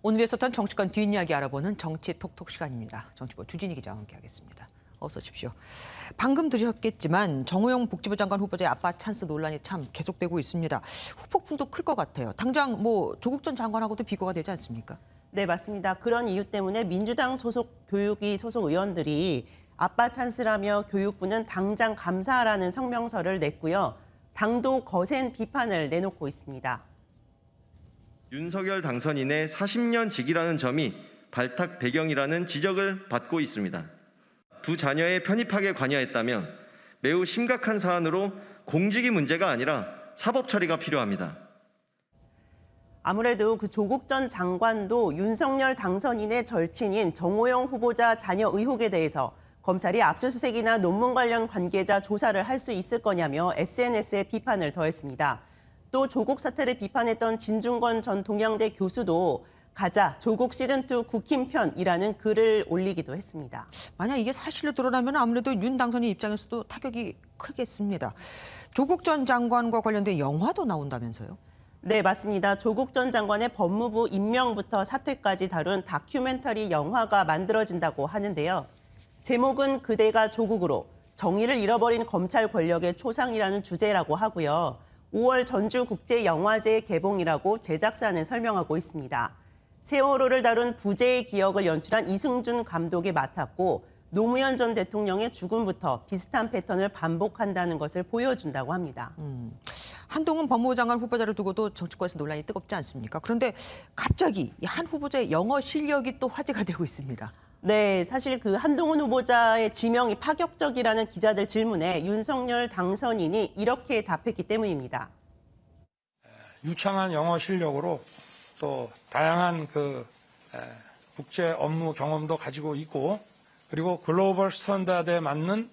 오늘 있었던 정치권 뒷이야기 알아보는 정치 톡톡 시간입니다. 정치부 주진희 기자와 함께하겠습니다. 어서 오십시오. 방금 들으셨겠지만 정호영 복지부 장관 후보자의 아빠 찬스 논란이 참 계속되고 있습니다. 후폭풍도 클 것 같아요. 당장 조국 전 장관하고도 비교가 되지 않습니까? 네, 맞습니다. 그런 이유 때문에 민주당 소속 교육위 소속 의원들이 아빠 찬스라며 교육부는 당장 감사하라는 성명서를 냈고요. 당도 거센 비판을 내놓고 있습니다. 윤석열 당선인의 40년 직이라는 점이 발탁 배경이라는 지적을 받고 있습니다. 두 자녀의 편입학에 관여했다면 매우 심각한 사안으로 공직이 문제가 아니라 사법 처리가 필요합니다. 아무래도 그 조국 전 장관도 윤석열 당선인의 절친인 정호영 후보자 자녀 의혹에 대해서 검찰이 압수수색이나 논문 관련 관계자 조사를 할 수 있을 거냐며 SNS에 비판을 더했습니다. 또 조국 사태를 비판했던 진중권 전 동양대 교수도 가자 조국 시즌2 국힘편이라는 글을 올리기도 했습니다. 만약 이게 사실로 드러나면 아무래도 윤 당선인 입장에서도 타격이 크겠습니다. 조국 전 장관과 관련된 영화도 나온다면서요? 네, 맞습니다. 조국 전 장관의 법무부 임명부터 사퇴까지 다룬 다큐멘터리 영화가 만들어진다고 하는데요. 제목은 그대가 조국으로 정의를 잃어버린 검찰 권력의 초상이라는 주제라고 하고요. 5월 전주국제영화제 개봉이라고 제작사는 설명하고 있습니다. 세월호를 다룬 부재의 기억을 연출한 이승준 감독이 맡았고 노무현 전 대통령의 죽음부터 비슷한 패턴을 반복한다는 것을 보여준다고 합니다. 한동훈 법무부 장관 후보자를 두고도 정치권에서 논란이 뜨겁지 않습니까? 그런데 갑자기 한 후보자의 영어 실력이 또 화제가 되고 있습니다. 네, 사실 그 한동훈 후보자의 지명이 파격적이라는 기자들 질문에 윤석열 당선인이 이렇게 답했기 때문입니다. 유창한 영어 실력으로 또 다양한 국제 업무 경험도 가지고 있고 그리고 글로벌 스탠다드에 맞는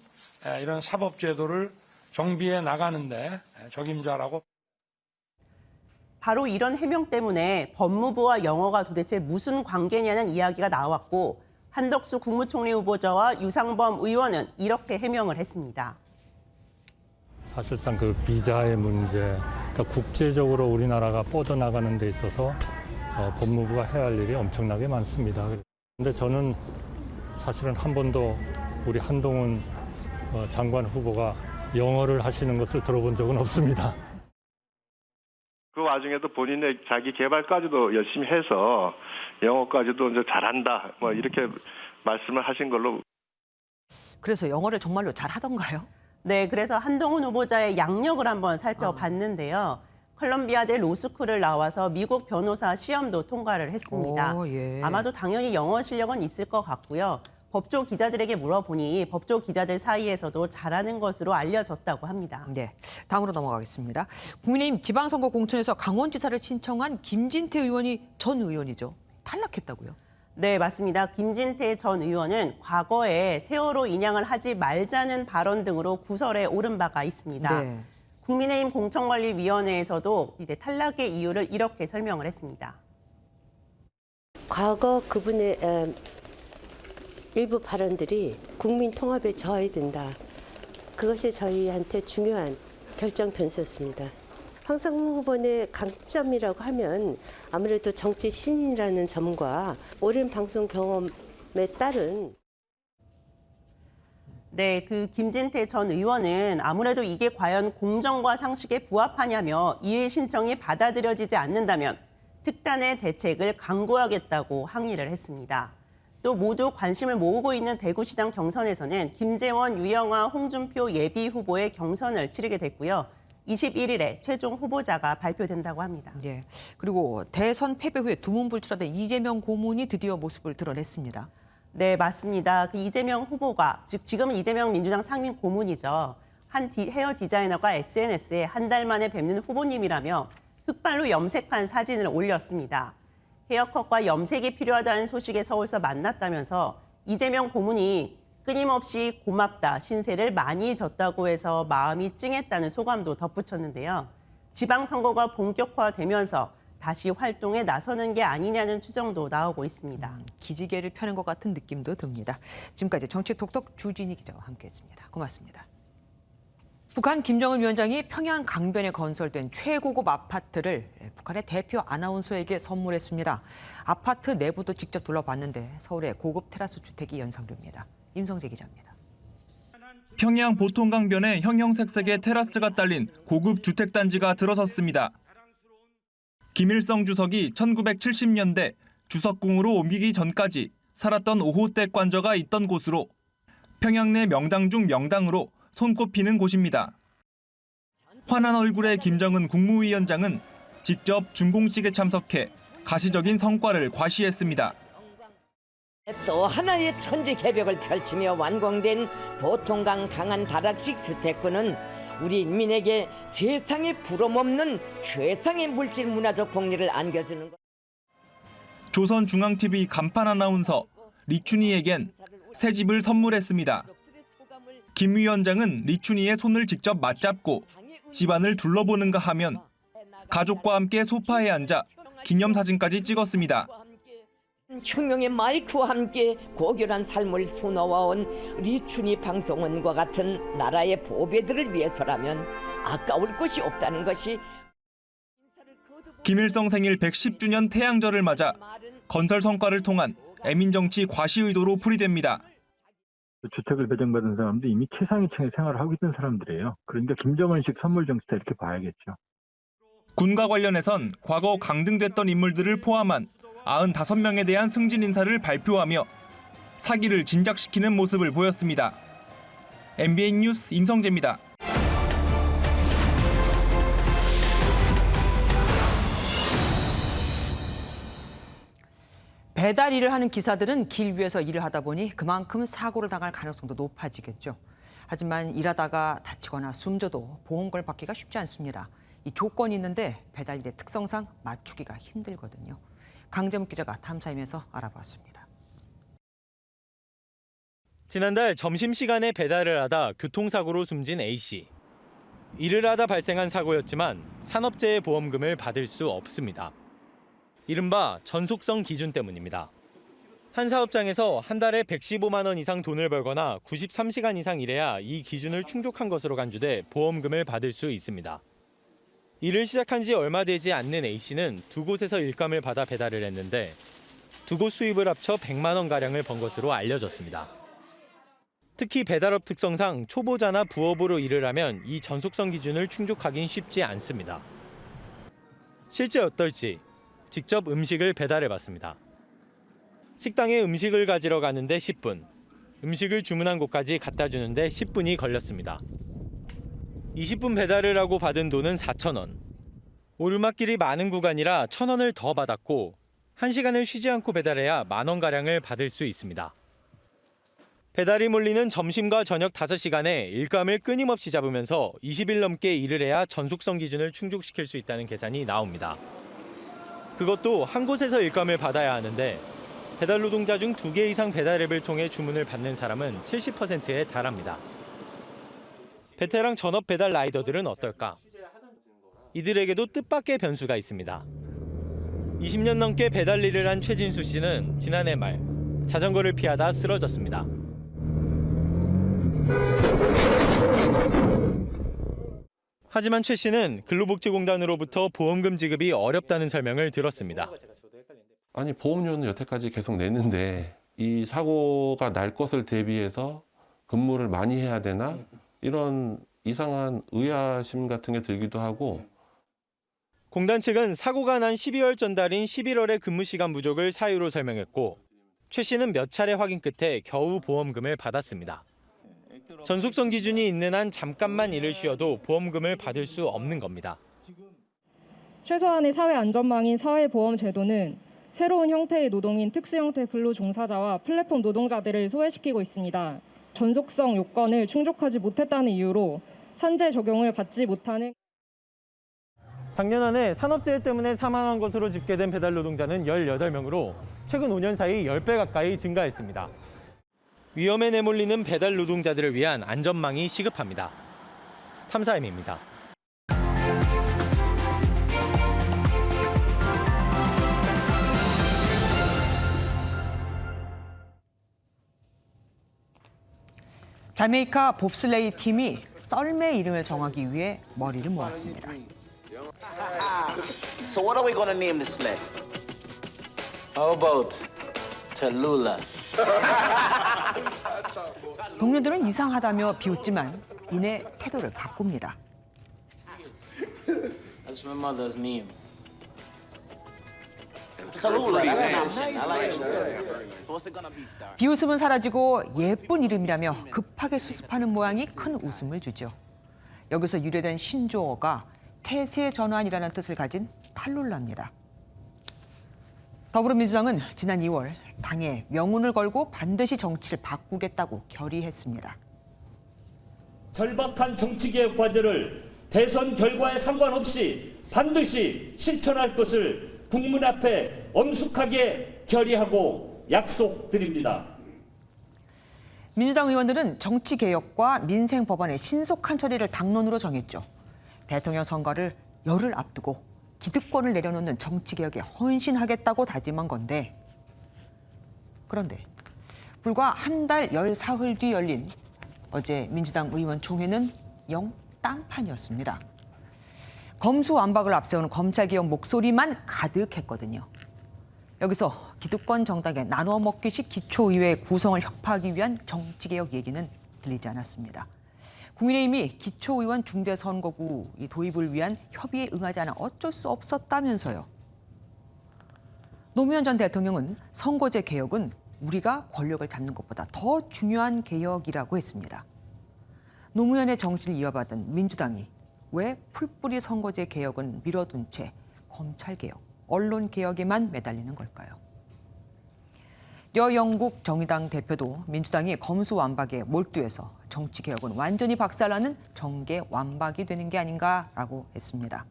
이런 사법 제도를 정비해 나가는데 적임자라고. 바로 이런 해명 때문에 법무부와 영어가 도대체 무슨 관계냐는 이야기가 나왔고 한덕수 국무총리 후보자와 유상범 의원은 이렇게 해명을 했습니다. 사실상 그 비자의 문제, 그러니까 국제적으로 우리나라가 뻗어나가는 데 있어서 법무부가 해야 할 일이 엄청나게 많습니다. 그런데 저는 사실은 한 번도 우리 한동훈 장관 후보가 영어를 하시는 것을 들어본 적은 없습니다. 그 와중에도 본인의 자기 개발까지도 열심히 해서 영어까지도 이제 잘한다, 뭐 이렇게 말씀을 하신 걸로. 그래서 영어를 정말로 잘하던가요? 네, 그래서 한동훈 후보자의 양력을 한번 살펴봤는데요. 컬럼비아대 로스쿨을 나와서 미국 변호사 시험도 통과를 했습니다. 예. 아마도 당연히 영어 실력은 있을 것 같고요. 법조 기자들에게 물어보니 법조 기자들 사이에서도 잘하는 것으로 알려졌다고 합니다. 네, 다음으로 넘어가겠습니다. 국민의힘 지방선거 공천에서 강원지사를 신청한 김진태 의원이 전 의원이죠. 탈락했다고요? 네, 맞습니다. 김진태 전 의원은 과거에 세월호 인양을 하지 말자는 발언 등으로 구설에 오른 바가 있습니다. 네. 국민의힘 공천관리위원회에서도 이제 탈락의 이유를 이렇게 설명을 했습니다. 과거 그분의 일부 발언들이 국민 통합에 저해된다. 그것이 저희한테 중요한 결정 변수였습니다. 황상무 후보의 강점이라고 하면 아무래도 정치 신인이라는 점과 오랜 방송 경험에 따른. 네, 그 김진태 전 의원은 아무래도 이게 과연 공정과 상식에 부합하냐며 이의 신청이 받아들여지지 않는다면 특단의 대책을 강구하겠다고 항의를 했습니다. 또 모두 관심을 모으고 있는 대구시장 경선에서는 김재원, 유영아, 홍준표 예비 후보의 경선을 치르게 됐고요. 21일에 최종 후보자가 발표된다고 합니다. 예. 그리고 대선 패배 후에 두문불출하던 이재명 고문이 드디어 모습을 드러냈습니다. 네, 맞습니다. 그 이재명 후보가, 즉 지금은 이재명 민주당 상임 고문이죠. 한 헤어 디자이너가 SNS에 한 달 만에 뵙는 후보님이라며 흑발로 염색한 사진을 올렸습니다. 헤어컷과 염색이 필요하다는 소식에 서울서 만났다면서 이재명 고문이 끊임없이 고맙다, 신세를 많이 졌다고 해서 마음이 찡했다는 소감도 덧붙였는데요. 지방선거가 본격화되면서 다시 활동에 나서는 게 아니냐는 추정도 나오고 있습니다. 기지개를 펴는 것 같은 느낌도 듭니다. 지금까지 정치톡톡 주진희 기자와 함께했습니다. 고맙습니다. 북한 김정은 위원장이 평양 강변에 건설된 최고급 아파트를 북한의 대표 아나운서에게 선물했습니다. 아파트 내부도 직접 둘러봤는데 서울의 고급 테라스 주택이 연상됩니다. 임성재 기자입니다. 평양 보통강변에 형형색색의 테라스가 딸린 고급 주택단지가 들어섰습니다. 김일성 주석이 1970년대 주석궁으로 옮기기 전까지 살았던 5호댁 관저가 있던 곳으로 평양 내 명당 중 명당으로 손꼽히는 곳입니다. 환한 얼굴의 김정은 국무위원장은 직접 준공식에 참석해 가시적인 성과를 과시했습니다. 또 하나의 천지개벽을 펼치며 완공된 보통강 강한 다락식 주택구는 우리 인민에게 세상에 부러움없는 최상의 물질 문화적 복리를 안겨주는 것. 조선중앙TV 간판 아나운서 리춘희에겐 새 집을 선물했습니다. 김 위원장은 리춘희의 손을 직접 맞잡고 집안을 둘러보는가 하면 가족과 함께 소파에 앉아 기념사진까지 찍었습니다. 혁명의 마이크와 함께 고결한 삶을 수놓아온 리춘희 방송원과 같은 나라의 보배들을 위해서라면 아까울 것이 없다는 것이. 김일성 생일 110주년 태양절을 맞아 건설 성과를 통한 애민정치 과시 의도로 풀이됩니다. 주택을 배정받은 사람도 이미 최상위층의 생활을 하고 있던 사람들이에요. 그러니까 김정은식 선물 정치다 이렇게 봐야겠죠. 군과 관련해선 과거 강등됐던 인물들을 포함한 95명에 대한 승진 인사를 발표하며 사기를 진작시키는 모습을 보였습니다. MBN 뉴스 임성재입니다. 배달 일을 하는 기사들은 길 위에서 일을 하다 보니 그만큼 사고를 당할 가능성도 높아지겠죠. 하지만 일하다가 다치거나 숨져도 보험금을 받기가 쉽지 않습니다. 이 조건이 있는데 배달 일의 특성상 맞추기가 힘들거든요. 강재묵 기자가 탐사임에서 알아봤습니다. 지난달 점심시간에 배달을 하다 교통사고로 숨진 A씨. 일을 하다 발생한 사고였지만 산업재해 보험금을 받을 수 없습니다. 이른바 전속성 기준 때문입니다. 한 사업장에서 한 달에 115만 원 이상 돈을 벌거나 93시간 이상 일해야 이 기준을 충족한 것으로 간주돼 보험금을 받을 수 있습니다. 일을 시작한 지 얼마 되지 않는 A씨는 두 곳에서 일감을 받아 배달을 했는데 두 곳 수입을 합쳐 100만 원가량을 번 것으로 알려졌습니다. 특히 배달업 특성상 초보자나 부업으로 일을 하면 이 전속성 기준을 충족하긴 쉽지 않습니다. 실제 어떨지 직접 음식을 배달해봤습니다. 식당에 음식을 가지러 가는데 10분, 음식을 주문한 곳까지 갖다 주는데 10분이 걸렸습니다. 20분 배달을 하고 받은 돈은 4,000원. 오르막길이 많은 구간이라 1,000원을 더 받았고 1시간을 쉬지 않고 배달해야 10,000원가량을 받을 수 있습니다. 배달이 몰리는 점심과 저녁 5시간에 일감을 끊임없이 잡으면서 20일 넘게 일을 해야 전속성 기준을 충족시킬 수 있다는 계산이 나옵니다. 그것도 한 곳에서 일감을 받아야 하는데 배달 노동자 중 2개 이상 배달 앱을 통해 주문을 받는 사람은 70%에 달합니다. 베테랑 전업 배달 라이더들은 어떨까? 이들에게도 뜻밖의 변수가 있습니다. 20년 넘게 배달 일을 한 최진수 씨는 지난해 말 자전거를 피하다 쓰러졌습니다. 하지만 최 씨는 근로복지공단으로부터 보험금 지급이 어렵다는 설명을 들었습니다. 아니 보험료는 여태까지 계속 냈는데 이 사고가 날 것을 대비해서 근무를 많이 해야 되나? 이런 이상한 의아심 같은 게 들기도 하고. 공단 측은 사고가 난 12월 전달인 11월의 근무 시간 부족을 사유로 설명했고 최 씨는 몇 차례 확인 끝에 겨우 보험금을 받았습니다. 전속성 기준이 있는 한 잠깐만 일을 쉬어도 보험금을 받을 수 없는 겁니다. 최소한의 사회 안전망인 사회보험제도는 새로운 형태의 노동인 특수형태 근로종사자와 플랫폼 노동자들을 소외시키고 있습니다. 전속성 요건을 충족하지 못했다는 이유로 산재 적용을 받지 못하는 작년 한 해 산업재해 때문에 사망한 것으로 집계된 배달 노동자는 18명으로 최근 5년 사이 10배 가까이 증가했습니다. 위험에 내몰리는 배달 노동자들을 위한 안전망이 시급합니다. 탐사임입니다. 자메이카 봅슬레이 팀이 썰매 이름을 정하기 위해 머리를 모았습니다. So what are we gonna name this sled? How about Tallulah? 동료들은 이상하다며 비웃지만 이내 태도를 바꿉니다. That's my mother's name. Tallulah. That's nice. I like it. So what's it gonna be, Star? 비웃음은 사라지고 예쁜 이름이라며 급하게 수습하는 모양이 큰 웃음을 주죠. 여기서 유래된 신조어가 태세 전환이라는 뜻을 가진 탈룰라입니다. 더불어민주당은 지난 2월 당에 명운을 걸고 반드시 정치를 바꾸겠다고 결의했습니다. 절박한 정치개혁 과제를 대선 결과에 상관없이 반드시 실천할 것을 국민 앞에 엄숙하게 결의하고 약속드립니다. 민주당 의원들은 정치개혁과 민생법안의 신속한 처리를 당론으로 정했죠. 대통령 선거를 열흘 앞두고 기득권을 내려놓는 정치개혁에 헌신하겠다고 다짐한 건데 그런데 불과 한 달 열 사흘 뒤 열린 어제 민주당 의원총회는 영 딴판이었습니다. 검수완박을 앞세우는 검찰개혁 목소리만 가득했거든요. 여기서 기득권 정당의 나눠 먹기식 기초의회 구성을 협파하기 위한 정치개혁 얘기는 들리지 않았습니다. 국민의힘이 기초의원 중대선거구 도입을 위한 협의에 응하지 않아 어쩔 수 없었다면서요. 노무현 전 대통령은 선거제 개혁은 우리가 권력을 잡는 것보다 더 중요한 개혁이라고 했습니다. 노무현의 정신을 이어받은 민주당이 왜 풀뿌리 선거제 개혁은 미뤄둔 채 검찰개혁, 언론개혁에만 매달리는 걸까요? 여영국 정의당 대표도 민주당이 검수완박에 몰두해서 정치개혁은 완전히 박살나는 정계완박이 되는 게 아닌가라고 했습니다.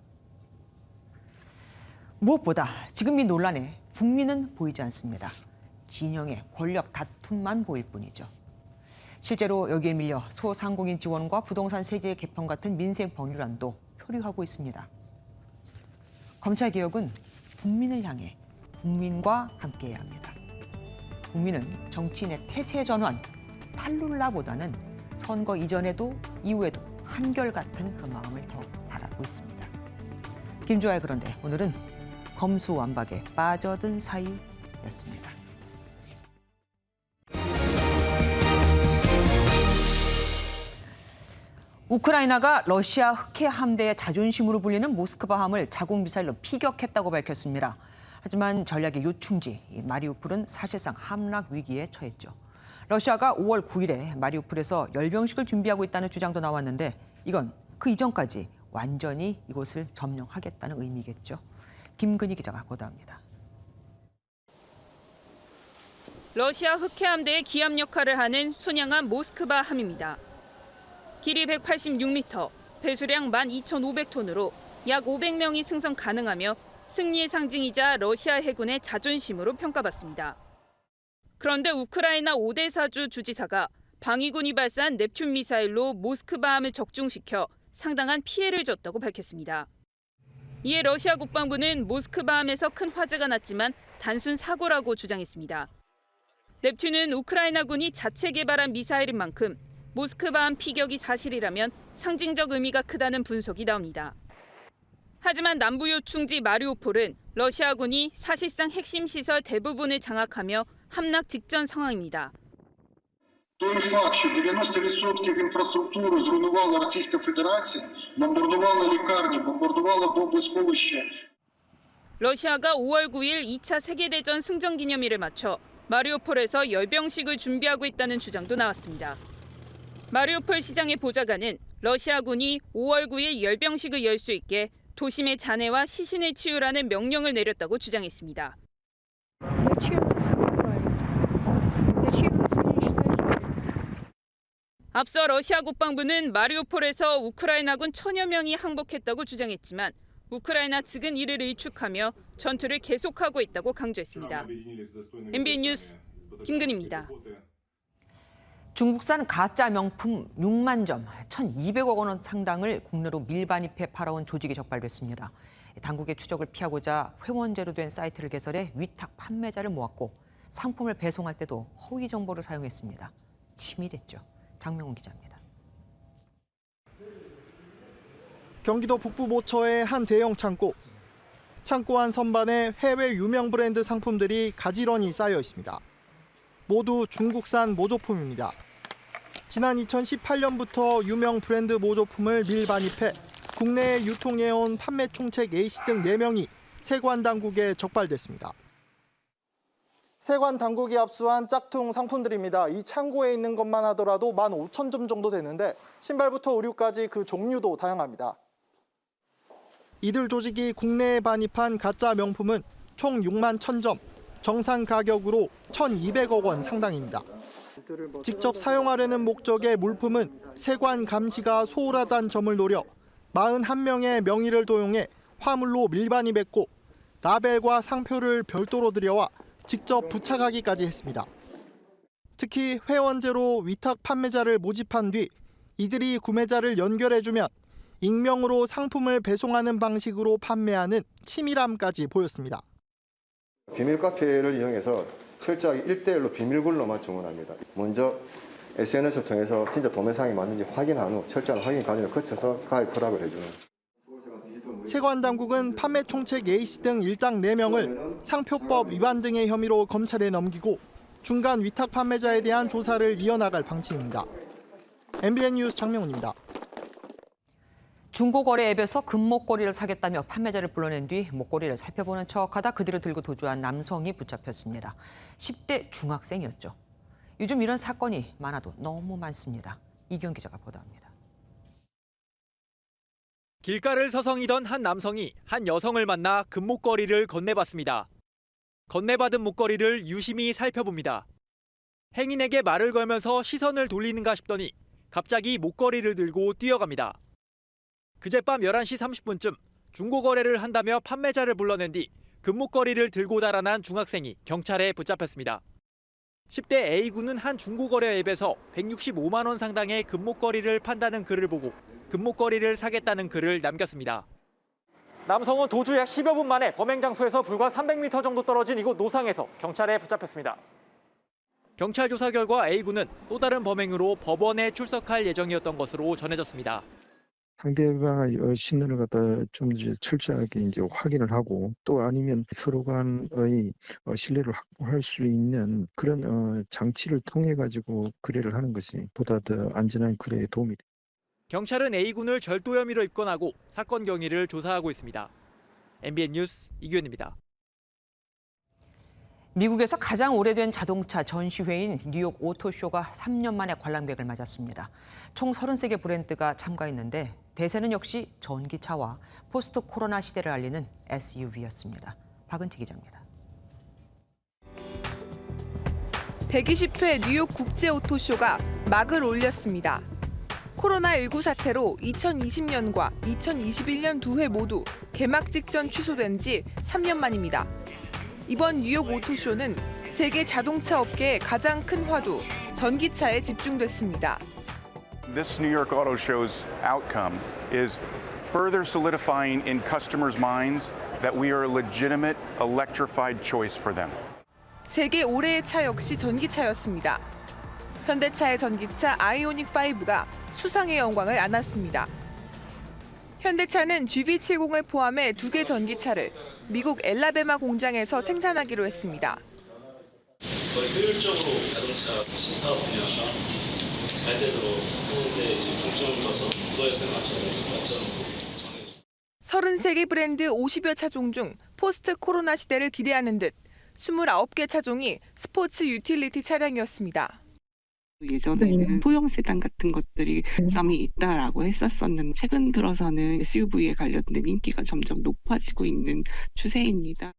무엇보다 지금 이 논란에 국민은 보이지 않습니다. 진영의 권력 다툼만 보일 뿐이죠. 실제로 여기에 밀려 소상공인 지원과 부동산 세제 개편 같은 민생 법률안도 표류하고 있습니다. 검찰개혁은 국민을 향해 국민과 함께해야 합니다. 국민은 정치인의 태세 전환, 탈룰라보다는 선거 이전에도 이후에도 한결같은 그 마음을 더 바라고 있습니다. 김주아의 그런데 오늘은 검수완박에 빠져든 사이였습니다. 우크라이나가 러시아 흑해 함대의 자존심으로 불리는 모스크바함을 자국 미사일로 피격했다고 밝혔습니다. 하지만 전략의 요충지 마리우폴은 사실상 함락 위기에 처했죠. 러시아가 5월 9일에 마리우폴에서 열병식을 준비하고 있다는 주장도 나왔는데 이건 그 이전까지 완전히 이곳을 점령하겠다는 의미겠죠. 김근희 기자가 보도합니다. 러시아 흑해 함대의 기압 역할을 하는 순양함 모스크바 함입니다. 길이 186m, 배수량 12,500톤으로 약 500명이 승선 가능하며 승리의 상징이자 러시아 해군의 자존심으로 평가받습니다. 그런데 우크라이나 오데사주 주지사가 방위군이 발사한 넵튠 미사일로 모스크바함을 적중시켜 상당한 피해를 줬다고 밝혔습니다. 이에 러시아 국방부는 모스크바함에서 큰 화재가 났지만 단순 사고라고 주장했습니다. 넵튠은 우크라이나군이 자체 개발한 미사일인 만큼 모스크바함 피격이 사실이라면 상징적 의미가 크다는 분석이 나옵니다. 하지만 남부 요충지 마리우폴은 러시아군이 사실상 핵심 시설 대부분을 장악하며 함락 직전 상황입니다. Той факт, що 90% інфраструктури зруйнувала Російська Федерація, бомбардувала лікарні, бомбардувала бомбосховища. 러시아가 5월 9일 2차 세계대전 승전 기념일을 맞춰 마리우폴에서 열병식을 준비하고 있다는 주장도 나왔습니다. 마리우폴 시장의 보좌관은 러시아군이 5월 9일 열병식을 열 수 있게 도심의 잔해와 시신을 치우라는 명령을 내렸다고 주장했습니다. 앞서 러시아 국방부는 마리우폴에서 우크라이나군 1000여 명이 항복했다고 주장했지만 우크라이나 측은 이를 일축하며 전투를 계속하고 있다고 강조했습니다. MBN 뉴스 김근희입니다. 중국산 가짜 명품 6만 점, 1,200억 원 상당을 국내로 밀반입해 팔아온 조직이 적발됐습니다. 당국의 추적을 피하고자 회원제로 된 사이트를 개설해 위탁 판매자를 모았고 상품을 배송할 때도 허위 정보를 사용했습니다. 치밀했죠. 장명훈 기자입니다. 경기도 북부 모처의 한 대형 창고. 창고 안 선반에 해외 유명 브랜드 상품들이 가지런히 쌓여 있습니다. 모두 중국산 모조품입니다. 지난 2018년부터 유명 브랜드 모조품을 밀반입해 국내에 유통해온 판매 총책 A씨 등 4명이 세관 당국에 적발됐습니다. 세관 당국이 압수한 짝퉁 상품들입니다. 이 창고에 있는 것만 하더라도 15,000점 정도 되는데 신발부터 의류까지 그 종류도 다양합니다. 이들 조직이 국내에 반입한 가짜 명품은 총 6만 1,000점, 정상 가격으로 1,200억 원 상당입니다. 직접 사용하려는 목적의 물품은 세관 감시가 소홀하다는 점을 노려 41명의 명의를 도용해 화물로 밀반입했고 라벨과 상표를 별도로 들여와 직접 부착하기까지 했습니다. 특히 회원제로 위탁 판매자를 모집한 뒤 이들이 구매자를 연결해주면 익명으로 상품을 배송하는 방식으로 판매하는 치밀함까지 보였습니다. 비밀 카페를 이용해서 철저하게 1대1로 비밀번호만 주문합니다. 먼저 SNS를 통해서 진짜 도매상이 맞는지 확인한 후 철저한 확인 과정을 거쳐서 가입 허락을 해주는. 세관 당국은 판매 총책 A씨 등 일당 4명을 상표법 위반 등의 혐의로 검찰에 넘기고 중간 위탁 판매자에 대한 조사를 이어나갈 방침입니다. MBN 뉴스 장명훈입니다. 중고거래 앱에서 금목걸이를 사겠다며 판매자를 불러낸 뒤 목걸이를 살펴보는 척하다 그대로 들고 도주한 남성이 붙잡혔습니다. 10대 중학생이었죠. 요즘 이런 사건이 많아도 너무 많습니다. 이경 기자가 보도합니다. 길가를 서성이던 한 남성이 한 여성을 만나 금목걸이를 건네봤습니다. 건네받은 목걸이를 유심히 살펴봅니다. 행인에게 말을 걸면서 시선을 돌리는가 싶더니 갑자기 목걸이를 들고 뛰어갑니다. 그젯밤 11시 30분쯤 중고거래를 한다며 판매자를 불러낸 뒤 금목걸이를 들고 달아난 중학생이 경찰에 붙잡혔습니다. 10대 A군은 한 중고거래 앱에서 165만 원 상당의 금목걸이를 판다는 글을 보고 금목걸이를 사겠다는 글을 남겼습니다. 남성은 도주 약 10여 분 만에 범행 장소에서 불과 300m 정도 떨어진 이곳 노상에서 경찰에 붙잡혔습니다. 경찰 조사 결과 A군은 또 다른 범행으로 법원에 출석할 예정이었던 것으로 전해졌습니다. 상대방의 신원을 갖다 좀 이제 철저하게 이제 확인을 하고 또 아니면 서로 간의 신뢰를 확보할 수 있는 그런 장치를 통해 가지고 거래를 하는 것이 보다 더 안전한 거래에 도움이 됩니다. 경찰은 A군을 절도 혐의로 입건하고 사건 경위를 조사하고 있습니다. MBN 뉴스 이규현입니다. 미국에서 가장 오래된 자동차 전시회인 뉴욕 오토쇼가 3년 만에 관람객을 맞았습니다. 총 33개 브랜드가 참가했는데 대세는 역시 전기차와 포스트 코로나 시대를 알리는 SUV였습니다. 박은치 기자입니다. 120회 뉴욕 국제 오토쇼가 막을 올렸습니다. 코로나19 사태로 2020년과 2021년 두 회 모두 개막 직전 취소된 지 3년 만입니다. 이번 뉴욕 오토쇼는 세계 자동차 업계의 가장 큰 화두, 전기차에 집중됐습니다. This New York Auto Show's outcome is further solidifying in customers' minds that we are a legitimate electrified choice for them. 세계 올해의 차 역시 전기차였습니다. 현대차의 전기차 아이오닉5가 수상의 영광을 안았습니다. 현대차는 GV70을 포함해 2개 전기차를 미국 엘라베마 공장에서 생산하기로 했습니다. 더 효율적으로 자동차 신사업 분야가 잘 되도록 하는데 중점을 둬서 그거에 맞춰서 발전을 33개 브랜드 50여 차종 중 포스트 코로나 시대를 기대하는 듯 29개 차종이 스포츠 유틸리티 차량이었습니다. 예전에는 소형 세단 같은 것들이 점이 있다라고 했었었는데 최근 들어서는 SUV에 관련된 인기가 점점 높아지고 있는 추세입니다.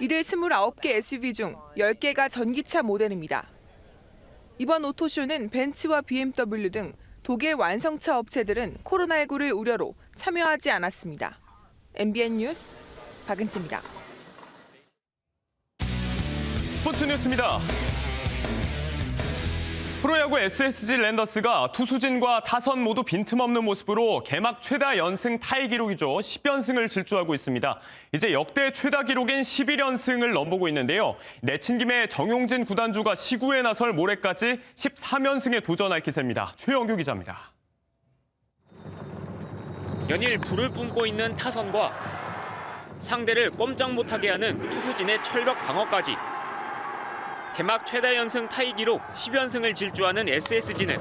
이들 29개 SUV 중 10개가 전기차 모델입니다. 이번 오토쇼는 벤츠와 BMW 등 독일 완성차 업체들은 코로나19를 우려로 참여하지 않았습니다. MBN 뉴스 박은치입니다. 스포츠 뉴스입니다. 프로야구 SSG 랜더스가 투수진과 타선 모두 빈틈없는 모습으로 개막 최다 연승 타이 기록이죠. 10연승을 질주하고 있습니다. 이제 역대 최다 기록인 11연승을 넘보고 있는데요. 내친 김에 정용진 구단주가 시구에 나설 모레까지 13연승에 도전할 기세입니다. 최영규 기자입니다. 연일 불을 뿜고 있는 타선과 상대를 꼼짝 못하게 하는 투수진의 철벽 방어까지 개막 최다 연승 타이 기록 10연승을 질주하는 SSG는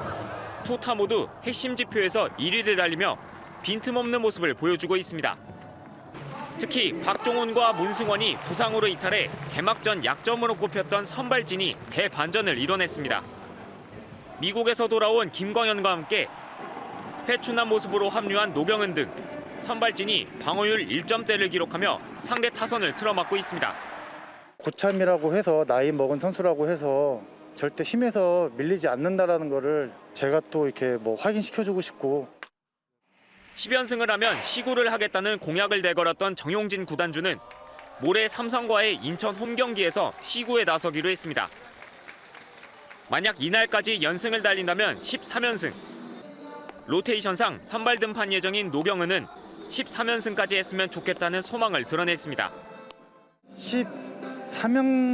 투타 모두 핵심 지표에서 1위를 달리며 빈틈없는 모습을 보여주고 있습니다. 특히 박종훈과 문승원이 부상으로 이탈해 개막전 약점으로 꼽혔던 선발진이 대반전을 이뤄냈습니다. 미국에서 돌아온 김광현과 함께 회춘한 모습으로 합류한 노경은 등 선발진이 방어율 1점대를 기록하며 상대 타선을 틀어막고 있습니다. 고참이라고 해서 나이 먹은 선수라고 해서 절대 힘에서 밀리지 않는다라는 거를 제가 또 이렇게 확인시켜주고 싶고 10연승을 하면 시구를 하겠다는 공약을 내걸었던 정용진 구단주는 모레 삼성과의 인천 홈 경기에서 시구에 나서기로 했습니다. 만약 이날까지 연승을 달린다면 13연승. 로테이션상 선발 등판 예정인 노경은은 13연승까지 했으면 좋겠다는 소망을 드러냈습니다.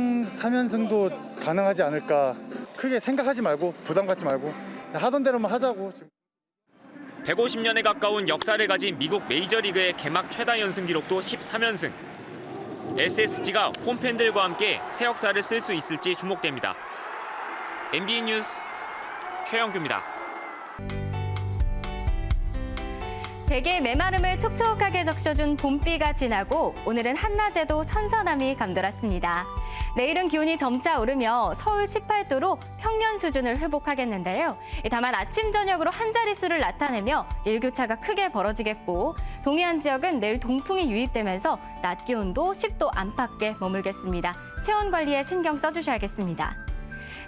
13연승도 가능하지 않을까. 크게 생각하지 말고 부담 갖지 말고 하던 대로만 하자고. 150년에 가까운 역사를 가진 미국 메이저리그의 개막 최다 연승 기록도 13연승. SSG가 홈팬들과 함께 새 역사를 쓸 수 있을지 주목됩니다. MBN 뉴스 최영규입니다. 대게의 메마름을 촉촉하게 적셔준 봄비가 지나고 오늘은 한낮에도 선선함이 감돌았습니다. 내일은 기온이 점차 오르며 서울 18도로 평년 수준을 회복하겠는데요. 다만 아침 저녁으로 한 자릿수를 나타내며 일교차가 크게 벌어지겠고 동해안 지역은 내일 동풍이 유입되면서 낮 기온도 10도 안팎에 머물겠습니다. 체온 관리에 신경 써주셔야겠습니다.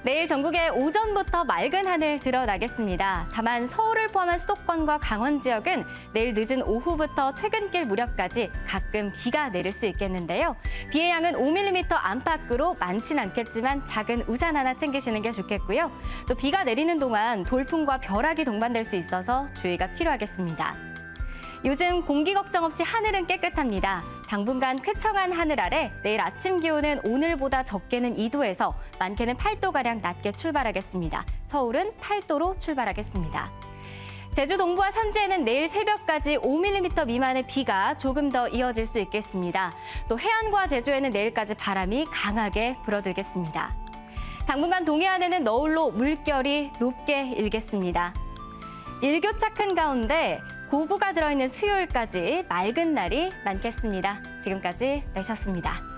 내일 전국에 오전부터 맑은 하늘 드러나겠습니다. 다만 서울을 포함한 수도권과 강원 지역은 내일 늦은 오후부터 퇴근길 무렵까지 가끔 비가 내릴 수 있겠는데요. 비의 양은 5mm 안팎으로 많진 않겠지만 작은 우산 하나 챙기시는 게 좋겠고요. 또 비가 내리는 동안 돌풍과 벼락이 동반될 수 있어서 주의가 필요하겠습니다. 요즘 공기 걱정 없이 하늘은 깨끗합니다. 당분간 쾌청한 하늘 아래 내일 아침 기온은 오늘보다 적게는 2도에서 많게는 8도가량 낮게 출발하겠습니다. 서울은 8도로 출발하겠습니다. 제주 동부와 산지에는 내일 새벽까지 5mm 미만의 비가 조금 더 이어질 수 있겠습니다. 또 해안과 제주에는 내일까지 바람이 강하게 불어들겠습니다. 당분간 동해안에는 너울로 물결이 높게 일겠습니다. 일교차 큰 가운데 고구가 들어있는 수요일까지 맑은 날이 많겠습니다. 지금까지 내셨습니다.